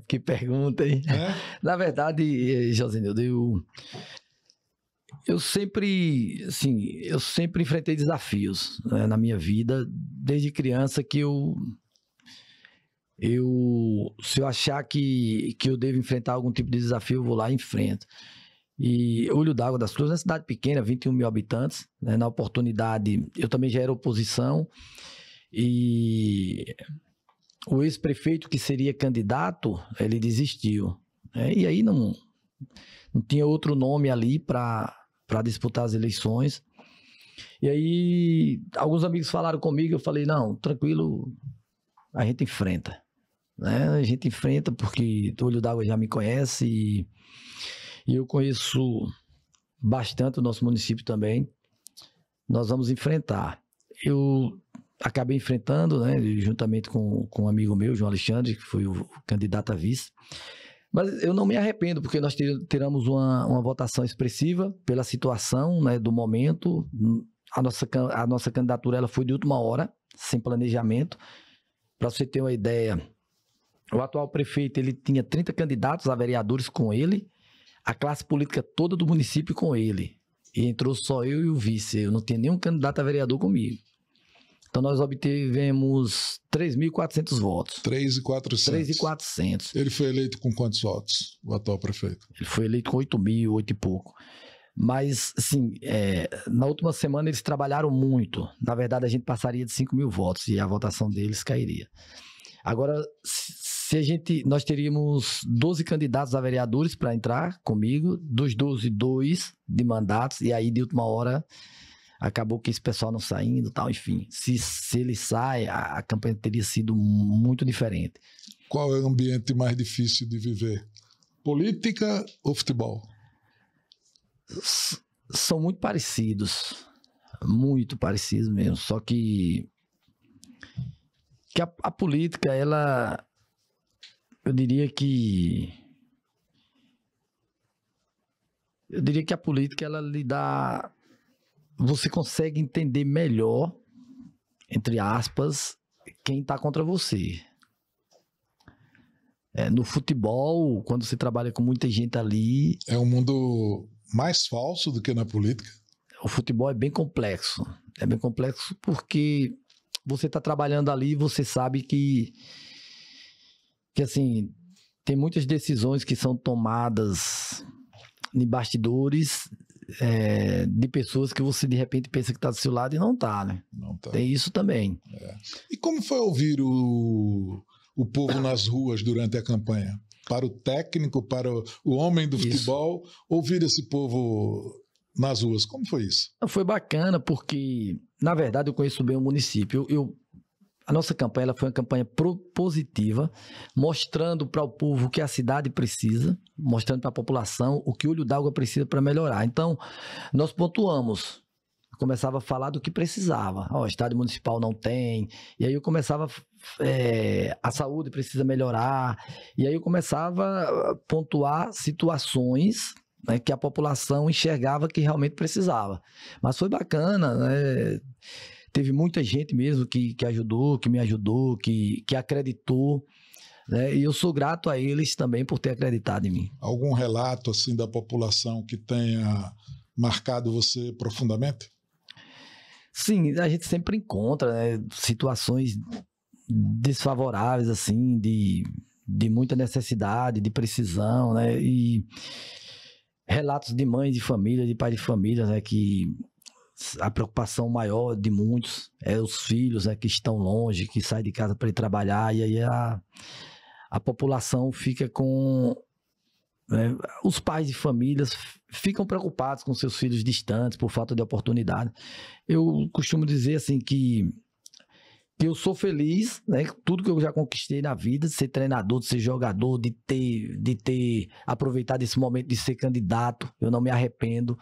Que pergunta, hein? Na verdade, Josinildo, eu sempre enfrentei desafios, né, na minha vida, desde criança que se eu achar que eu devo enfrentar algum tipo de desafio, eu vou lá e enfrento. E Olho d'Água das Flores é uma cidade pequena, 21 mil habitantes, né? Na oportunidade, eu também já era oposição, e o ex-prefeito que seria candidato, ele desistiu. E aí não tinha outro nome ali para disputar as eleições. E aí alguns amigos falaram comigo, eu falei, não, tranquilo, a gente enfrenta. Né? A gente enfrenta porque o Olho d'Água já me conhece e eu conheço bastante o nosso município também. Nós vamos enfrentar. Eu acabei enfrentando, né, juntamente com um amigo meu, João Alexandre, que foi o candidato a vice. Mas eu não me arrependo, porque nós tiramos uma votação expressiva pela situação, né, do momento. A nossa candidatura ela foi de última hora, sem planejamento. Para você ter uma ideia, o atual prefeito ele tinha 30 candidatos a vereadores com ele, a classe política toda do município com ele. E entrou só eu e o vice. Eu não tinha nenhum candidato a vereador comigo. Então nós obtivemos 3.400 votos. 3.400. 3.400. Ele foi eleito com quantos votos, o atual prefeito? Ele foi eleito com 8.000, 8 e pouco. Mas, assim, na última semana eles trabalharam muito. Na verdade, a gente passaria de 5.000 votos e a votação deles cairia. Agora, nós teríamos 12 candidatos a vereadores para entrar comigo, dos 12, 2 de mandatos, e aí de última hora acabou que esse pessoal não saindo e tal, enfim. Se ele sai, a campanha teria sido muito diferente. Qual é o ambiente mais difícil de viver? Política ou futebol? São muito parecidos mesmo, só que a política, ela, eu diria que a política, ela lhe dá, você consegue entender melhor, entre aspas, quem está contra você. No futebol, quando você trabalha com muita gente ali... É um mundo mais falso do que na política? O futebol é bem complexo. É bem complexo porque você está trabalhando ali e você sabe que assim, tem muitas decisões que são tomadas em bastidores de pessoas que você de repente pensa que está do seu lado e não está, né? Não tá. Tem isso também. E como foi ouvir o povo nas ruas durante a campanha? Para o técnico, para o homem do futebol, ouvir esse povo nas ruas. Como foi isso? Foi bacana porque, na verdade, eu conheço bem o município. A nossa campanha ela foi uma campanha propositiva, mostrando para o povo o que a cidade precisa, mostrando para a população o que o Olho d'Água precisa para melhorar. Então, nós pontuamos. Eu começava a falar do que precisava. O estádio municipal não tem. E aí eu começava... a saúde precisa melhorar. E aí eu começava a pontuar situações, né, que a população enxergava que realmente precisava. Mas foi bacana, né? Teve muita gente mesmo que ajudou, que me ajudou, que acreditou, né? E eu sou grato a eles também por ter acreditado em mim. Algum relato assim da população que tenha marcado você profundamente? Sim, a gente sempre encontra, né, situações desfavoráveis, assim, de muita necessidade, de precisão, né? E relatos de mães de família, de pais de família, né? Que a preocupação maior de muitos é os filhos, né? Que estão longe, que saem de casa para ir trabalhar, e aí a população fica com... né? Os pais de famílias ficam preocupados com seus filhos distantes por falta de oportunidade. Eu costumo dizer assim que eu sou feliz, né? Tudo que eu já conquistei na vida, de ser treinador, de ser jogador, de ter aproveitado esse momento de ser candidato, eu não me arrependo.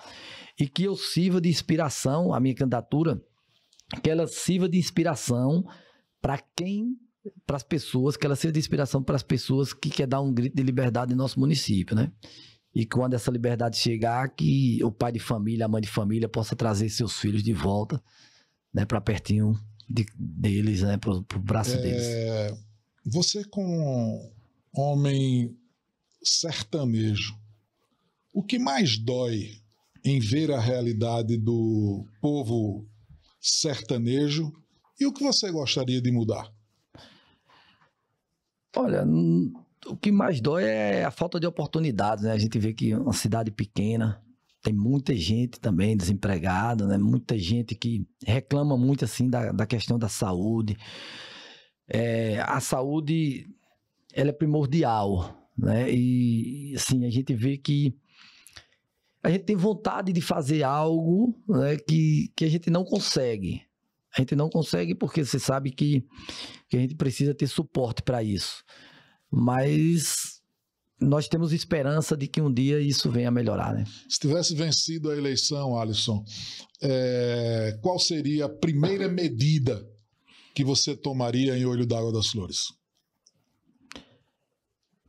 E que eu sirva de inspiração, a minha candidatura, que ela sirva de inspiração para as pessoas, que ela seja de inspiração para as pessoas que querem dar um grito de liberdade em nosso município, né? E quando essa liberdade chegar, que o pai de família, a mãe de família possa trazer seus filhos de volta, né, para pertinho deles, né, pro braço deles. Você, como homem sertanejo, o que mais dói em ver a realidade do povo sertanejo e o que você gostaria de mudar? Olha, o que mais dói é a falta de oportunidades, né? A gente vê que é uma cidade pequena, tem muita gente também desempregada, né? Muita gente que reclama muito assim da questão da saúde. A saúde, ela é primordial, né? E assim, a gente vê que a gente tem vontade de fazer algo, né, que a gente não consegue. A gente não consegue porque você sabe que a gente precisa ter suporte para isso. Mas nós temos esperança de que um dia isso venha a melhorar, né? Se tivesse vencido a eleição, Alisson, qual seria a primeira medida que você tomaria em Olho d'Água das Flores?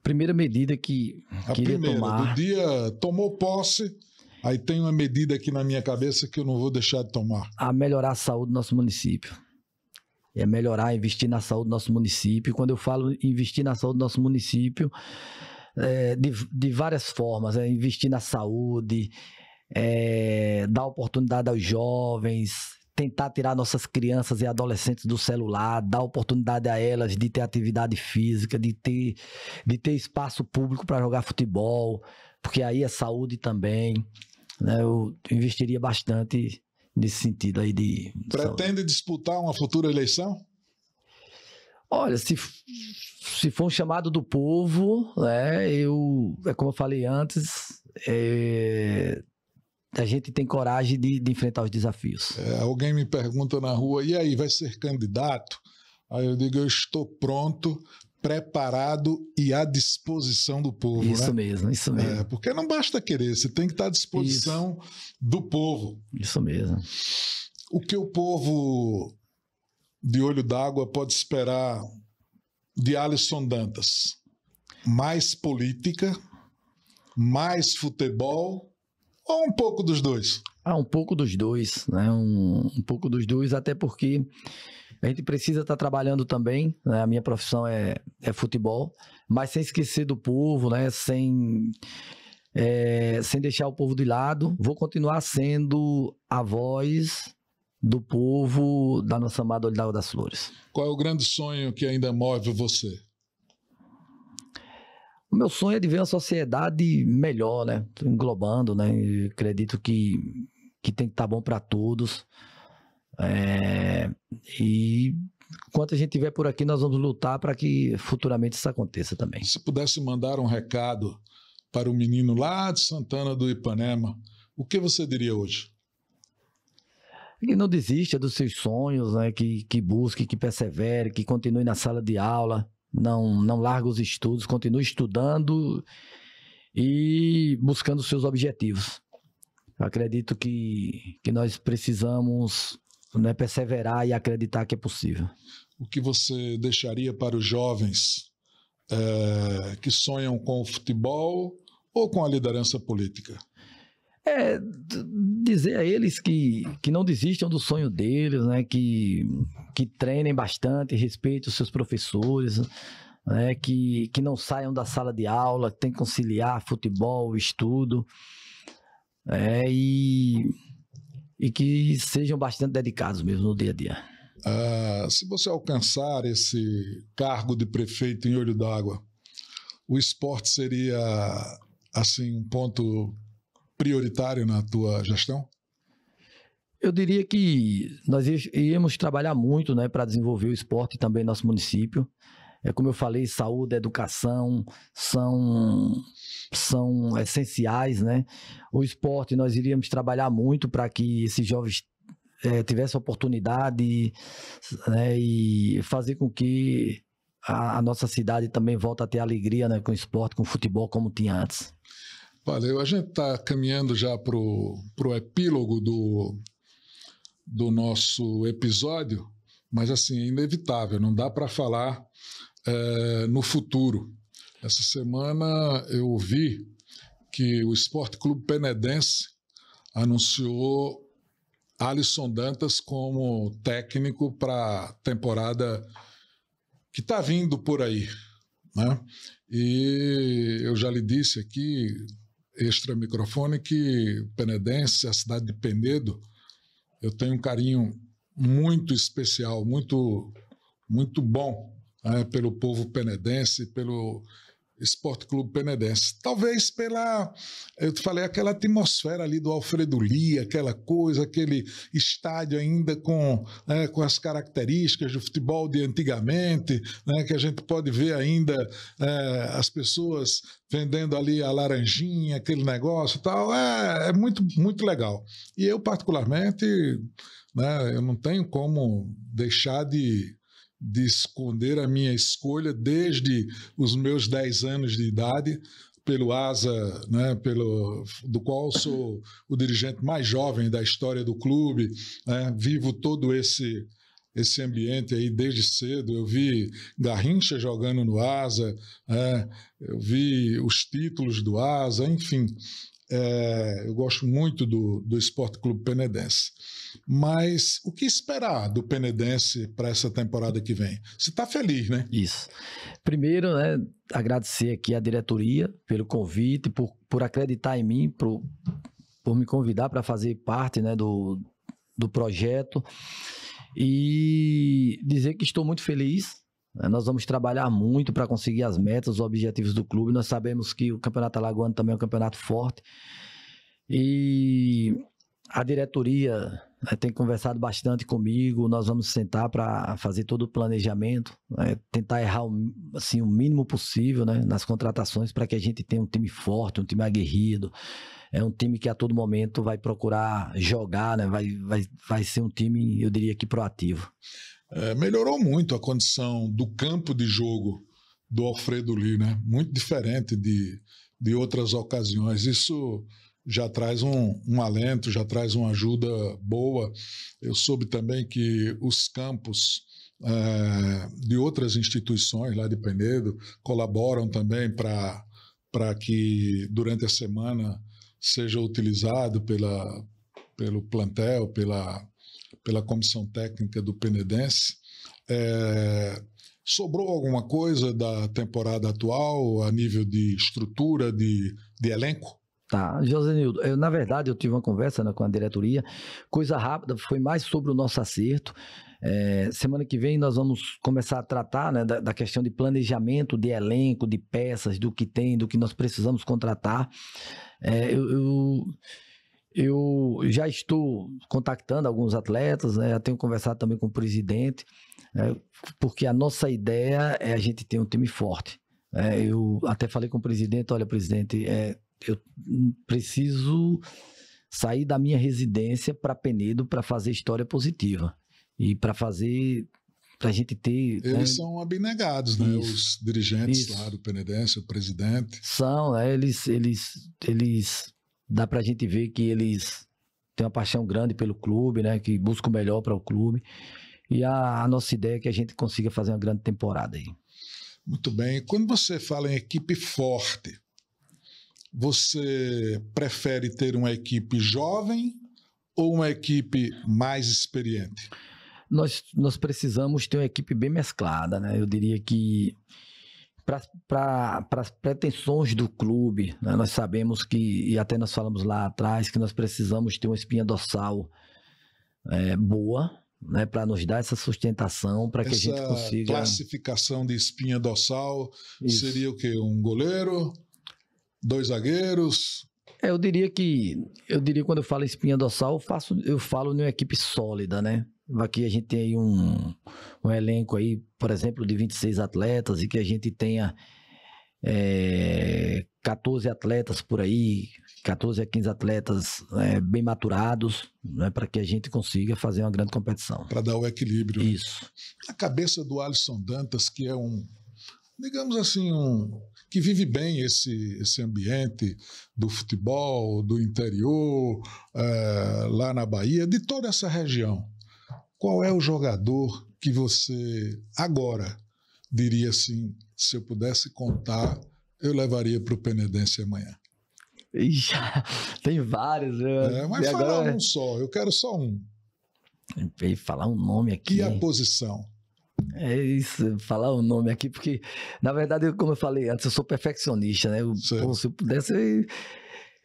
primeira medida que queria tomar... do dia tomou posse, aí tem uma medida aqui na minha cabeça que eu não vou deixar de tomar. A melhorar a saúde do nosso município. É melhorar, investir na saúde do nosso município. Quando eu falo investir na saúde do nosso município, de várias formas, investir na saúde, dar oportunidade aos jovens, tentar tirar nossas crianças e adolescentes do celular, dar oportunidade a elas de ter atividade física, de ter espaço público para jogar futebol, porque aí é saúde também, né? Eu investiria bastante nesse sentido aí de Pretende saúde. disputar uma futura eleição? Olha, se for um chamado do povo, né, como eu falei antes, a gente tem coragem de enfrentar os desafios. Alguém me pergunta na rua, e aí, vai ser candidato? Aí eu digo, eu estou pronto, preparado e à disposição do povo. Isso, né? mesmo, isso mesmo. Porque não basta querer, você tem que estar à disposição do povo. Isso mesmo. O que o povo de Olho d'Água pode esperar de Alisson Dantas? Mais política, mais futebol ou um pouco dos dois? Um pouco dos dois, né? Um pouco dos dois, até porque a gente precisa estar trabalhando também, né? A minha profissão é futebol, mas sem esquecer do povo, né? Sem deixar o povo de lado. Vou continuar sendo a voz do povo da nossa amada Olho d'Água das Flores. Qual é o grande sonho que ainda move você? O meu sonho é de ver uma sociedade melhor, né? Englobando, né? Eu acredito que tem que estar bom para todos. E enquanto a gente estiver por aqui, nós vamos lutar para que futuramente isso aconteça também. Se pudesse mandar um recado para o menino lá de Santana do Ipanema, o que você diria hoje? Que não desista dos seus sonhos, né? Que busque, que persevere, que continue na sala de aula, não largue os estudos, continue estudando e buscando os seus objetivos. Eu acredito que nós precisamos, né, perseverar e acreditar que é possível. O que você deixaria para os jovens que sonham com o futebol ou com a liderança política? Dizer a eles que não desistam do sonho deles, né? Que treinem bastante, respeitem os seus professores, né? Que não saiam da sala de aula, que tem que conciliar futebol, estudo, e que sejam bastante dedicados mesmo no dia a dia. Se você alcançar esse cargo de prefeito em Olho d'Água, o esporte seria assim um ponto prioritário na tua gestão? Eu diria que nós íamos trabalhar muito, né, para desenvolver o esporte também no nosso município. Como eu falei, saúde, educação são essenciais, né? O esporte nós iríamos trabalhar muito para que esses jovens tivessem oportunidade, né, e fazer com que a nossa cidade também volte a ter alegria, né, com o esporte, com o futebol como tinha antes. Valeu. A gente está caminhando já para o epílogo do nosso episódio, mas assim, é inevitável, não dá para falar no futuro. Essa semana eu vi que o Esporte Clube Penedense anunciou Alisson Dantas como técnico para a temporada que está vindo por aí, né? E eu já lhe disse aqui, extra microfone, que Penedense, a cidade de Penedo, eu tenho um carinho muito especial, muito, muito bom, né, pelo povo penedense, pelo Esporte Clube Penedense. Talvez eu te falei, aquela atmosfera ali do Alfredo Lia, aquela coisa, aquele estádio ainda com as características do futebol de antigamente, né, que a gente pode ver ainda as pessoas vendendo ali a laranjinha, aquele negócio e tal, é muito, muito legal. E eu, particularmente, né, eu não tenho como deixar de esconder a minha escolha desde os meus 10 anos de idade pelo ASA, né, do qual sou o dirigente mais jovem da história do clube, né, vivo todo esse esse ambiente aí desde cedo. Eu vi Garrincha jogando no Asa, eu vi os títulos do Asa, enfim. Eu gosto muito do Esporte Clube Penedense. Mas o que esperar do Penedense para essa temporada que vem? Você está feliz, né? Isso. Primeiro, né, agradecer aqui à diretoria pelo convite, por acreditar em mim, por me convidar para fazer parte, né, do projeto, e dizer que estou muito feliz. Nós vamos trabalhar muito para conseguir as metas, os objetivos do clube. Nós sabemos que o Campeonato Alagoano também é um campeonato forte. E a diretoria tem conversado bastante comigo. Nós vamos sentar para fazer todo o planejamento, tentar errar assim, o mínimo possível, né, nas contratações, para que a gente tenha um time forte, um time aguerrido. É um time que a todo momento vai procurar jogar, né? Vai ser um time, eu diria que proativo. Melhorou muito a condição do campo de jogo do Alfredo Lee, né? Muito diferente de outras ocasiões. Isso já traz um alento, já traz uma ajuda boa. Eu soube também que os campos de outras instituições lá de Penedo colaboram também para que durante a semana seja utilizado pelo plantel, pela comissão técnica do Penedense. Sobrou alguma coisa da temporada atual a nível de estrutura, de elenco? Tá, Josenildo, na verdade eu tive uma conversa, né, com a diretoria, coisa rápida, foi mais sobre o nosso acerto. Semana que vem nós vamos começar a tratar, né, da questão de planejamento, de elenco, de peças, do que tem, do que nós precisamos contratar. Eu já estou contactando alguns atletas, né, eu tenho conversado também com o presidente, porque a nossa ideia é a gente ter um time forte. Eu até falei com o presidente, olha, presidente, eu preciso sair da minha residência para Penedo para fazer história positiva e para a gente ter... Eles são abnegados, né? Isso, os dirigentes lá do Penedense, o presidente. São, eles dá para a gente ver que eles têm uma paixão grande pelo clube, né? Que buscam o melhor para o clube. E a nossa ideia é que a gente consiga fazer uma grande temporada aí. Muito bem. Quando você fala em equipe forte, você prefere ter uma equipe jovem ou uma equipe mais experiente? Nós precisamos ter uma equipe bem mesclada, né? Eu diria que para as pretensões do clube, né? Nós sabemos que, e até nós falamos lá atrás, que nós precisamos ter uma espinha dorsal boa, né? Para nos dar essa sustentação, para que a gente consiga... Classificação de espinha dorsal seria o quê? Um goleiro, 2 zagueiros... Eu diria quando eu falo espinha dorsal, eu falo numa equipe sólida, né? Aqui a gente tem aí um elenco aí, por exemplo, de 26 atletas e que a gente tenha 14 atletas por aí, 14 a 15 atletas bem maturados, né? Para que a gente consiga fazer uma grande competição. Para dar o equilíbrio. Isso. A cabeça do Alisson Dantas, que é digamos assim, que vive bem esse ambiente do futebol, do interior, lá na Bahia, de toda essa região. Qual é o jogador que você agora diria assim, se eu pudesse contar, eu levaria para o Penedense amanhã? Ixi, tem vários. Mas fala um só, eu quero só um. Veio falar um nome aqui. E a posição? É isso, falar o nome aqui, porque, na verdade, como eu falei antes, eu sou perfeccionista, né? Se eu pudesse, eu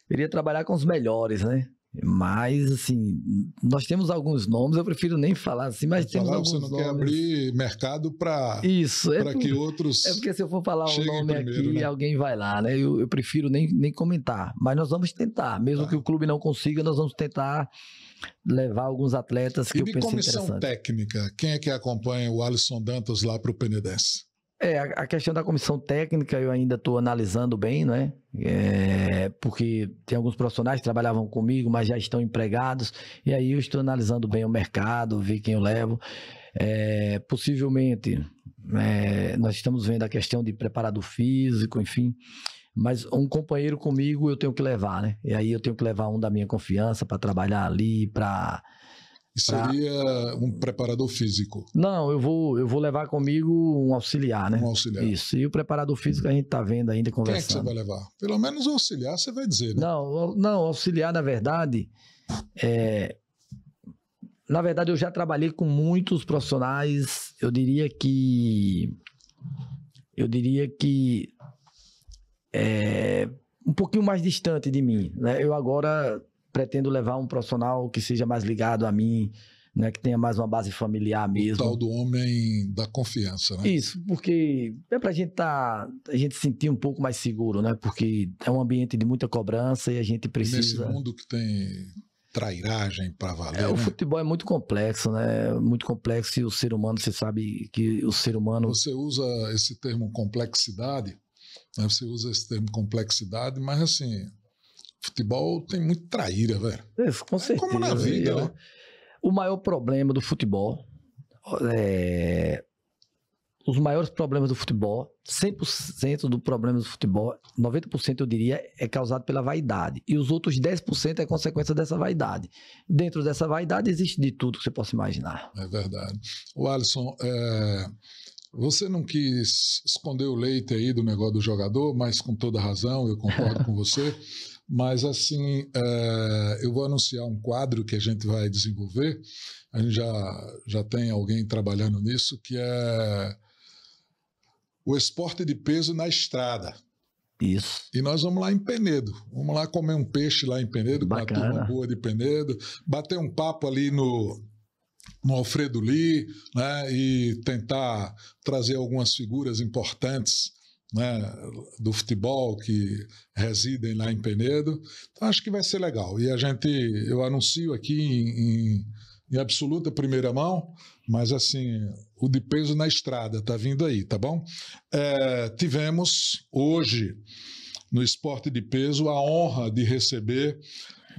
iria trabalhar com os melhores, né? Mas, assim, nós temos alguns nomes, eu prefiro nem falar assim, mas temos alguns nomes. Você não quer abrir mercado para que outros. É porque se eu for falar um nome primeiro, aqui, né? Alguém vai lá, né? Eu prefiro nem comentar. Mas nós vamos tentar, mesmo que o clube não consiga, nós vamos tentar levar alguns atletas que eu penso interessante. E de comissão técnica, quem é que acompanha o Alisson Dantas lá para o Penedense? A questão da comissão técnica eu ainda estou analisando bem, né? Porque tem alguns profissionais que trabalhavam comigo, mas já estão empregados, e aí eu estou analisando bem o mercado, ver quem eu levo. Possivelmente, nós estamos vendo a questão de preparador físico, enfim, mas um companheiro comigo eu tenho que levar, né? E aí eu tenho que levar um da minha confiança para trabalhar ali, para E seria um preparador físico? Não, eu vou levar comigo um auxiliar, né? Um auxiliar. Isso. E o preparador físico a gente está vendo ainda, conversando. Quem é que você vai levar? Pelo menos o auxiliar você vai dizer, né? Não, auxiliar, na verdade, eu já trabalhei com muitos profissionais, eu diria que um pouquinho mais distante de mim, né? Eu agora pretendo levar um profissional que seja mais ligado a mim, né? Que tenha mais uma base familiar mesmo. O tal do homem da confiança, né? Isso, porque é pra gente a gente se sentir um pouco mais seguro, né? Porque é um ambiente de muita cobrança e a gente precisa... Nesse mundo que tem trairagem para valer, O né? futebol é muito complexo, né? Muito complexo, e o ser humano, você sabe que o ser humano... Você usa esse termo complexidade, né? Você usa esse termo complexidade, mas assim, futebol tem muito traíra, velho. Com certeza. Como na vida, né? O maior problema do futebol, os maiores problemas do futebol, 100% do problema do futebol, 90% eu diria, é causado pela vaidade. E os outros 10% é consequência dessa vaidade. Dentro dessa vaidade existe de tudo que você possa imaginar. É verdade. O Alisson, você não quis esconder o leite aí do negócio do jogador, mas com toda razão, eu concordo com você. Mas assim, eu vou anunciar um quadro que a gente vai desenvolver. A gente já tem alguém trabalhando nisso, que é o esporte de peso na estrada. Isso. E nós vamos lá em Penedo. Vamos lá comer um peixe lá em Penedo, Bacana. com uma turma boa de Penedo, bater um papo ali no Alfredo Lee, né, e tentar trazer algumas figuras importantes, né, do futebol que residem lá em Penedo. Então acho que vai ser legal. E eu anuncio aqui em absoluta primeira mão, mas assim, o de peso na estrada tá vindo aí, tá bom? Tivemos hoje no esporte de peso a honra de receber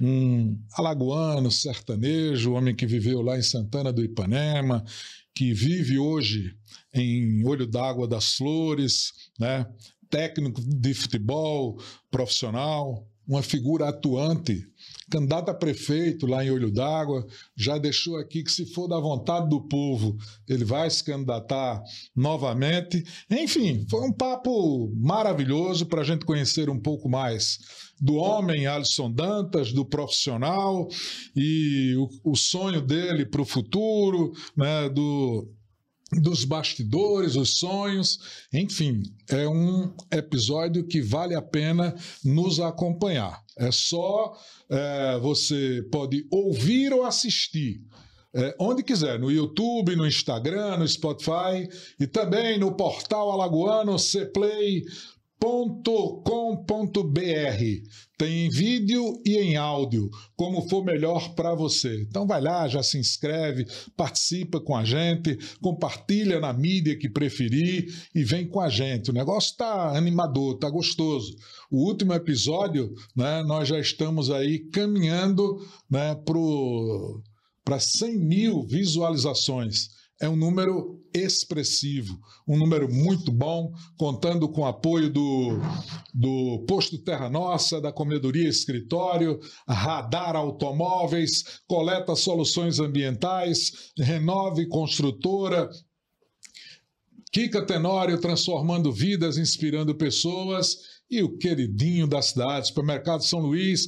um alagoano, sertanejo, homem que viveu lá em Santana do Ipanema, que vive hoje em Olho d'Água das Flores, né? Técnico de futebol profissional, uma figura atuante, candidato a prefeito lá em Olho d'Água, já deixou aqui que se for da vontade do povo, ele vai se candidatar novamente. Enfim, foi um papo maravilhoso para a gente conhecer um pouco mais do homem Alisson Dantas, do profissional e o sonho dele para o futuro, né, dos bastidores, os sonhos, enfim, é um episódio que vale a pena nos acompanhar. É só, você pode ouvir ou assistir, onde quiser, no YouTube, no Instagram, no Spotify e também no portal alagoano cplay.com.br. Tem em vídeo e em áudio, como for melhor para você. Então vai lá, já se inscreve, participa com a gente, compartilha na mídia que preferir e vem com a gente. O negócio está animador, está gostoso. O último episódio, né, nós já estamos aí caminhando, né, para 100 mil visualizações. É um número expressivo, um número muito bom, contando com o apoio do Posto Terra Nossa, da Comedoria Escritório, Radar Automóveis, Coleta Soluções Ambientais, Renove Construtora, Kika Tenório, transformando vidas, inspirando pessoas, e o queridinho da cidade, Supermercado São Luís,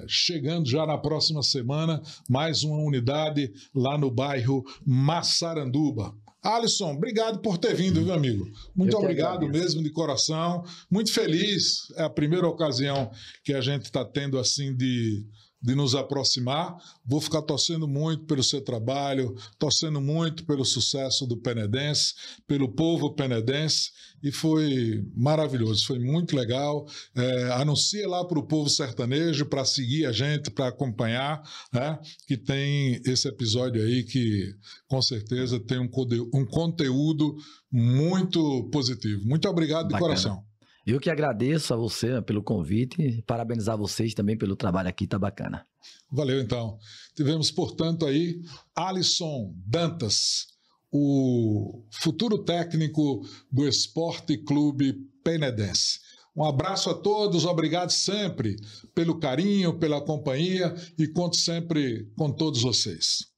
chegando já na próxima semana, mais uma unidade lá no bairro Massaranduba. Alisson, obrigado por ter vindo, viu, amigo? Muito obrigado mesmo, de coração. Muito feliz, é a primeira ocasião que a gente está tendo assim de nos aproximar. Vou ficar torcendo muito pelo seu trabalho, torcendo muito pelo sucesso do penedense, pelo povo penedense, e foi maravilhoso, foi muito legal. Anuncia lá para o povo sertanejo, para seguir a gente, para acompanhar, né? Que tem esse episódio aí que com certeza tem um conteúdo muito positivo. Muito obrigado de coração. Eu que agradeço a você pelo convite, parabenizar vocês também pelo trabalho aqui, tá bacana. Valeu, então. Tivemos, portanto, aí Alisson Dantas, o futuro técnico do Esporte Clube Penedense. Um abraço a todos, obrigado sempre pelo carinho, pela companhia e conto sempre com todos vocês.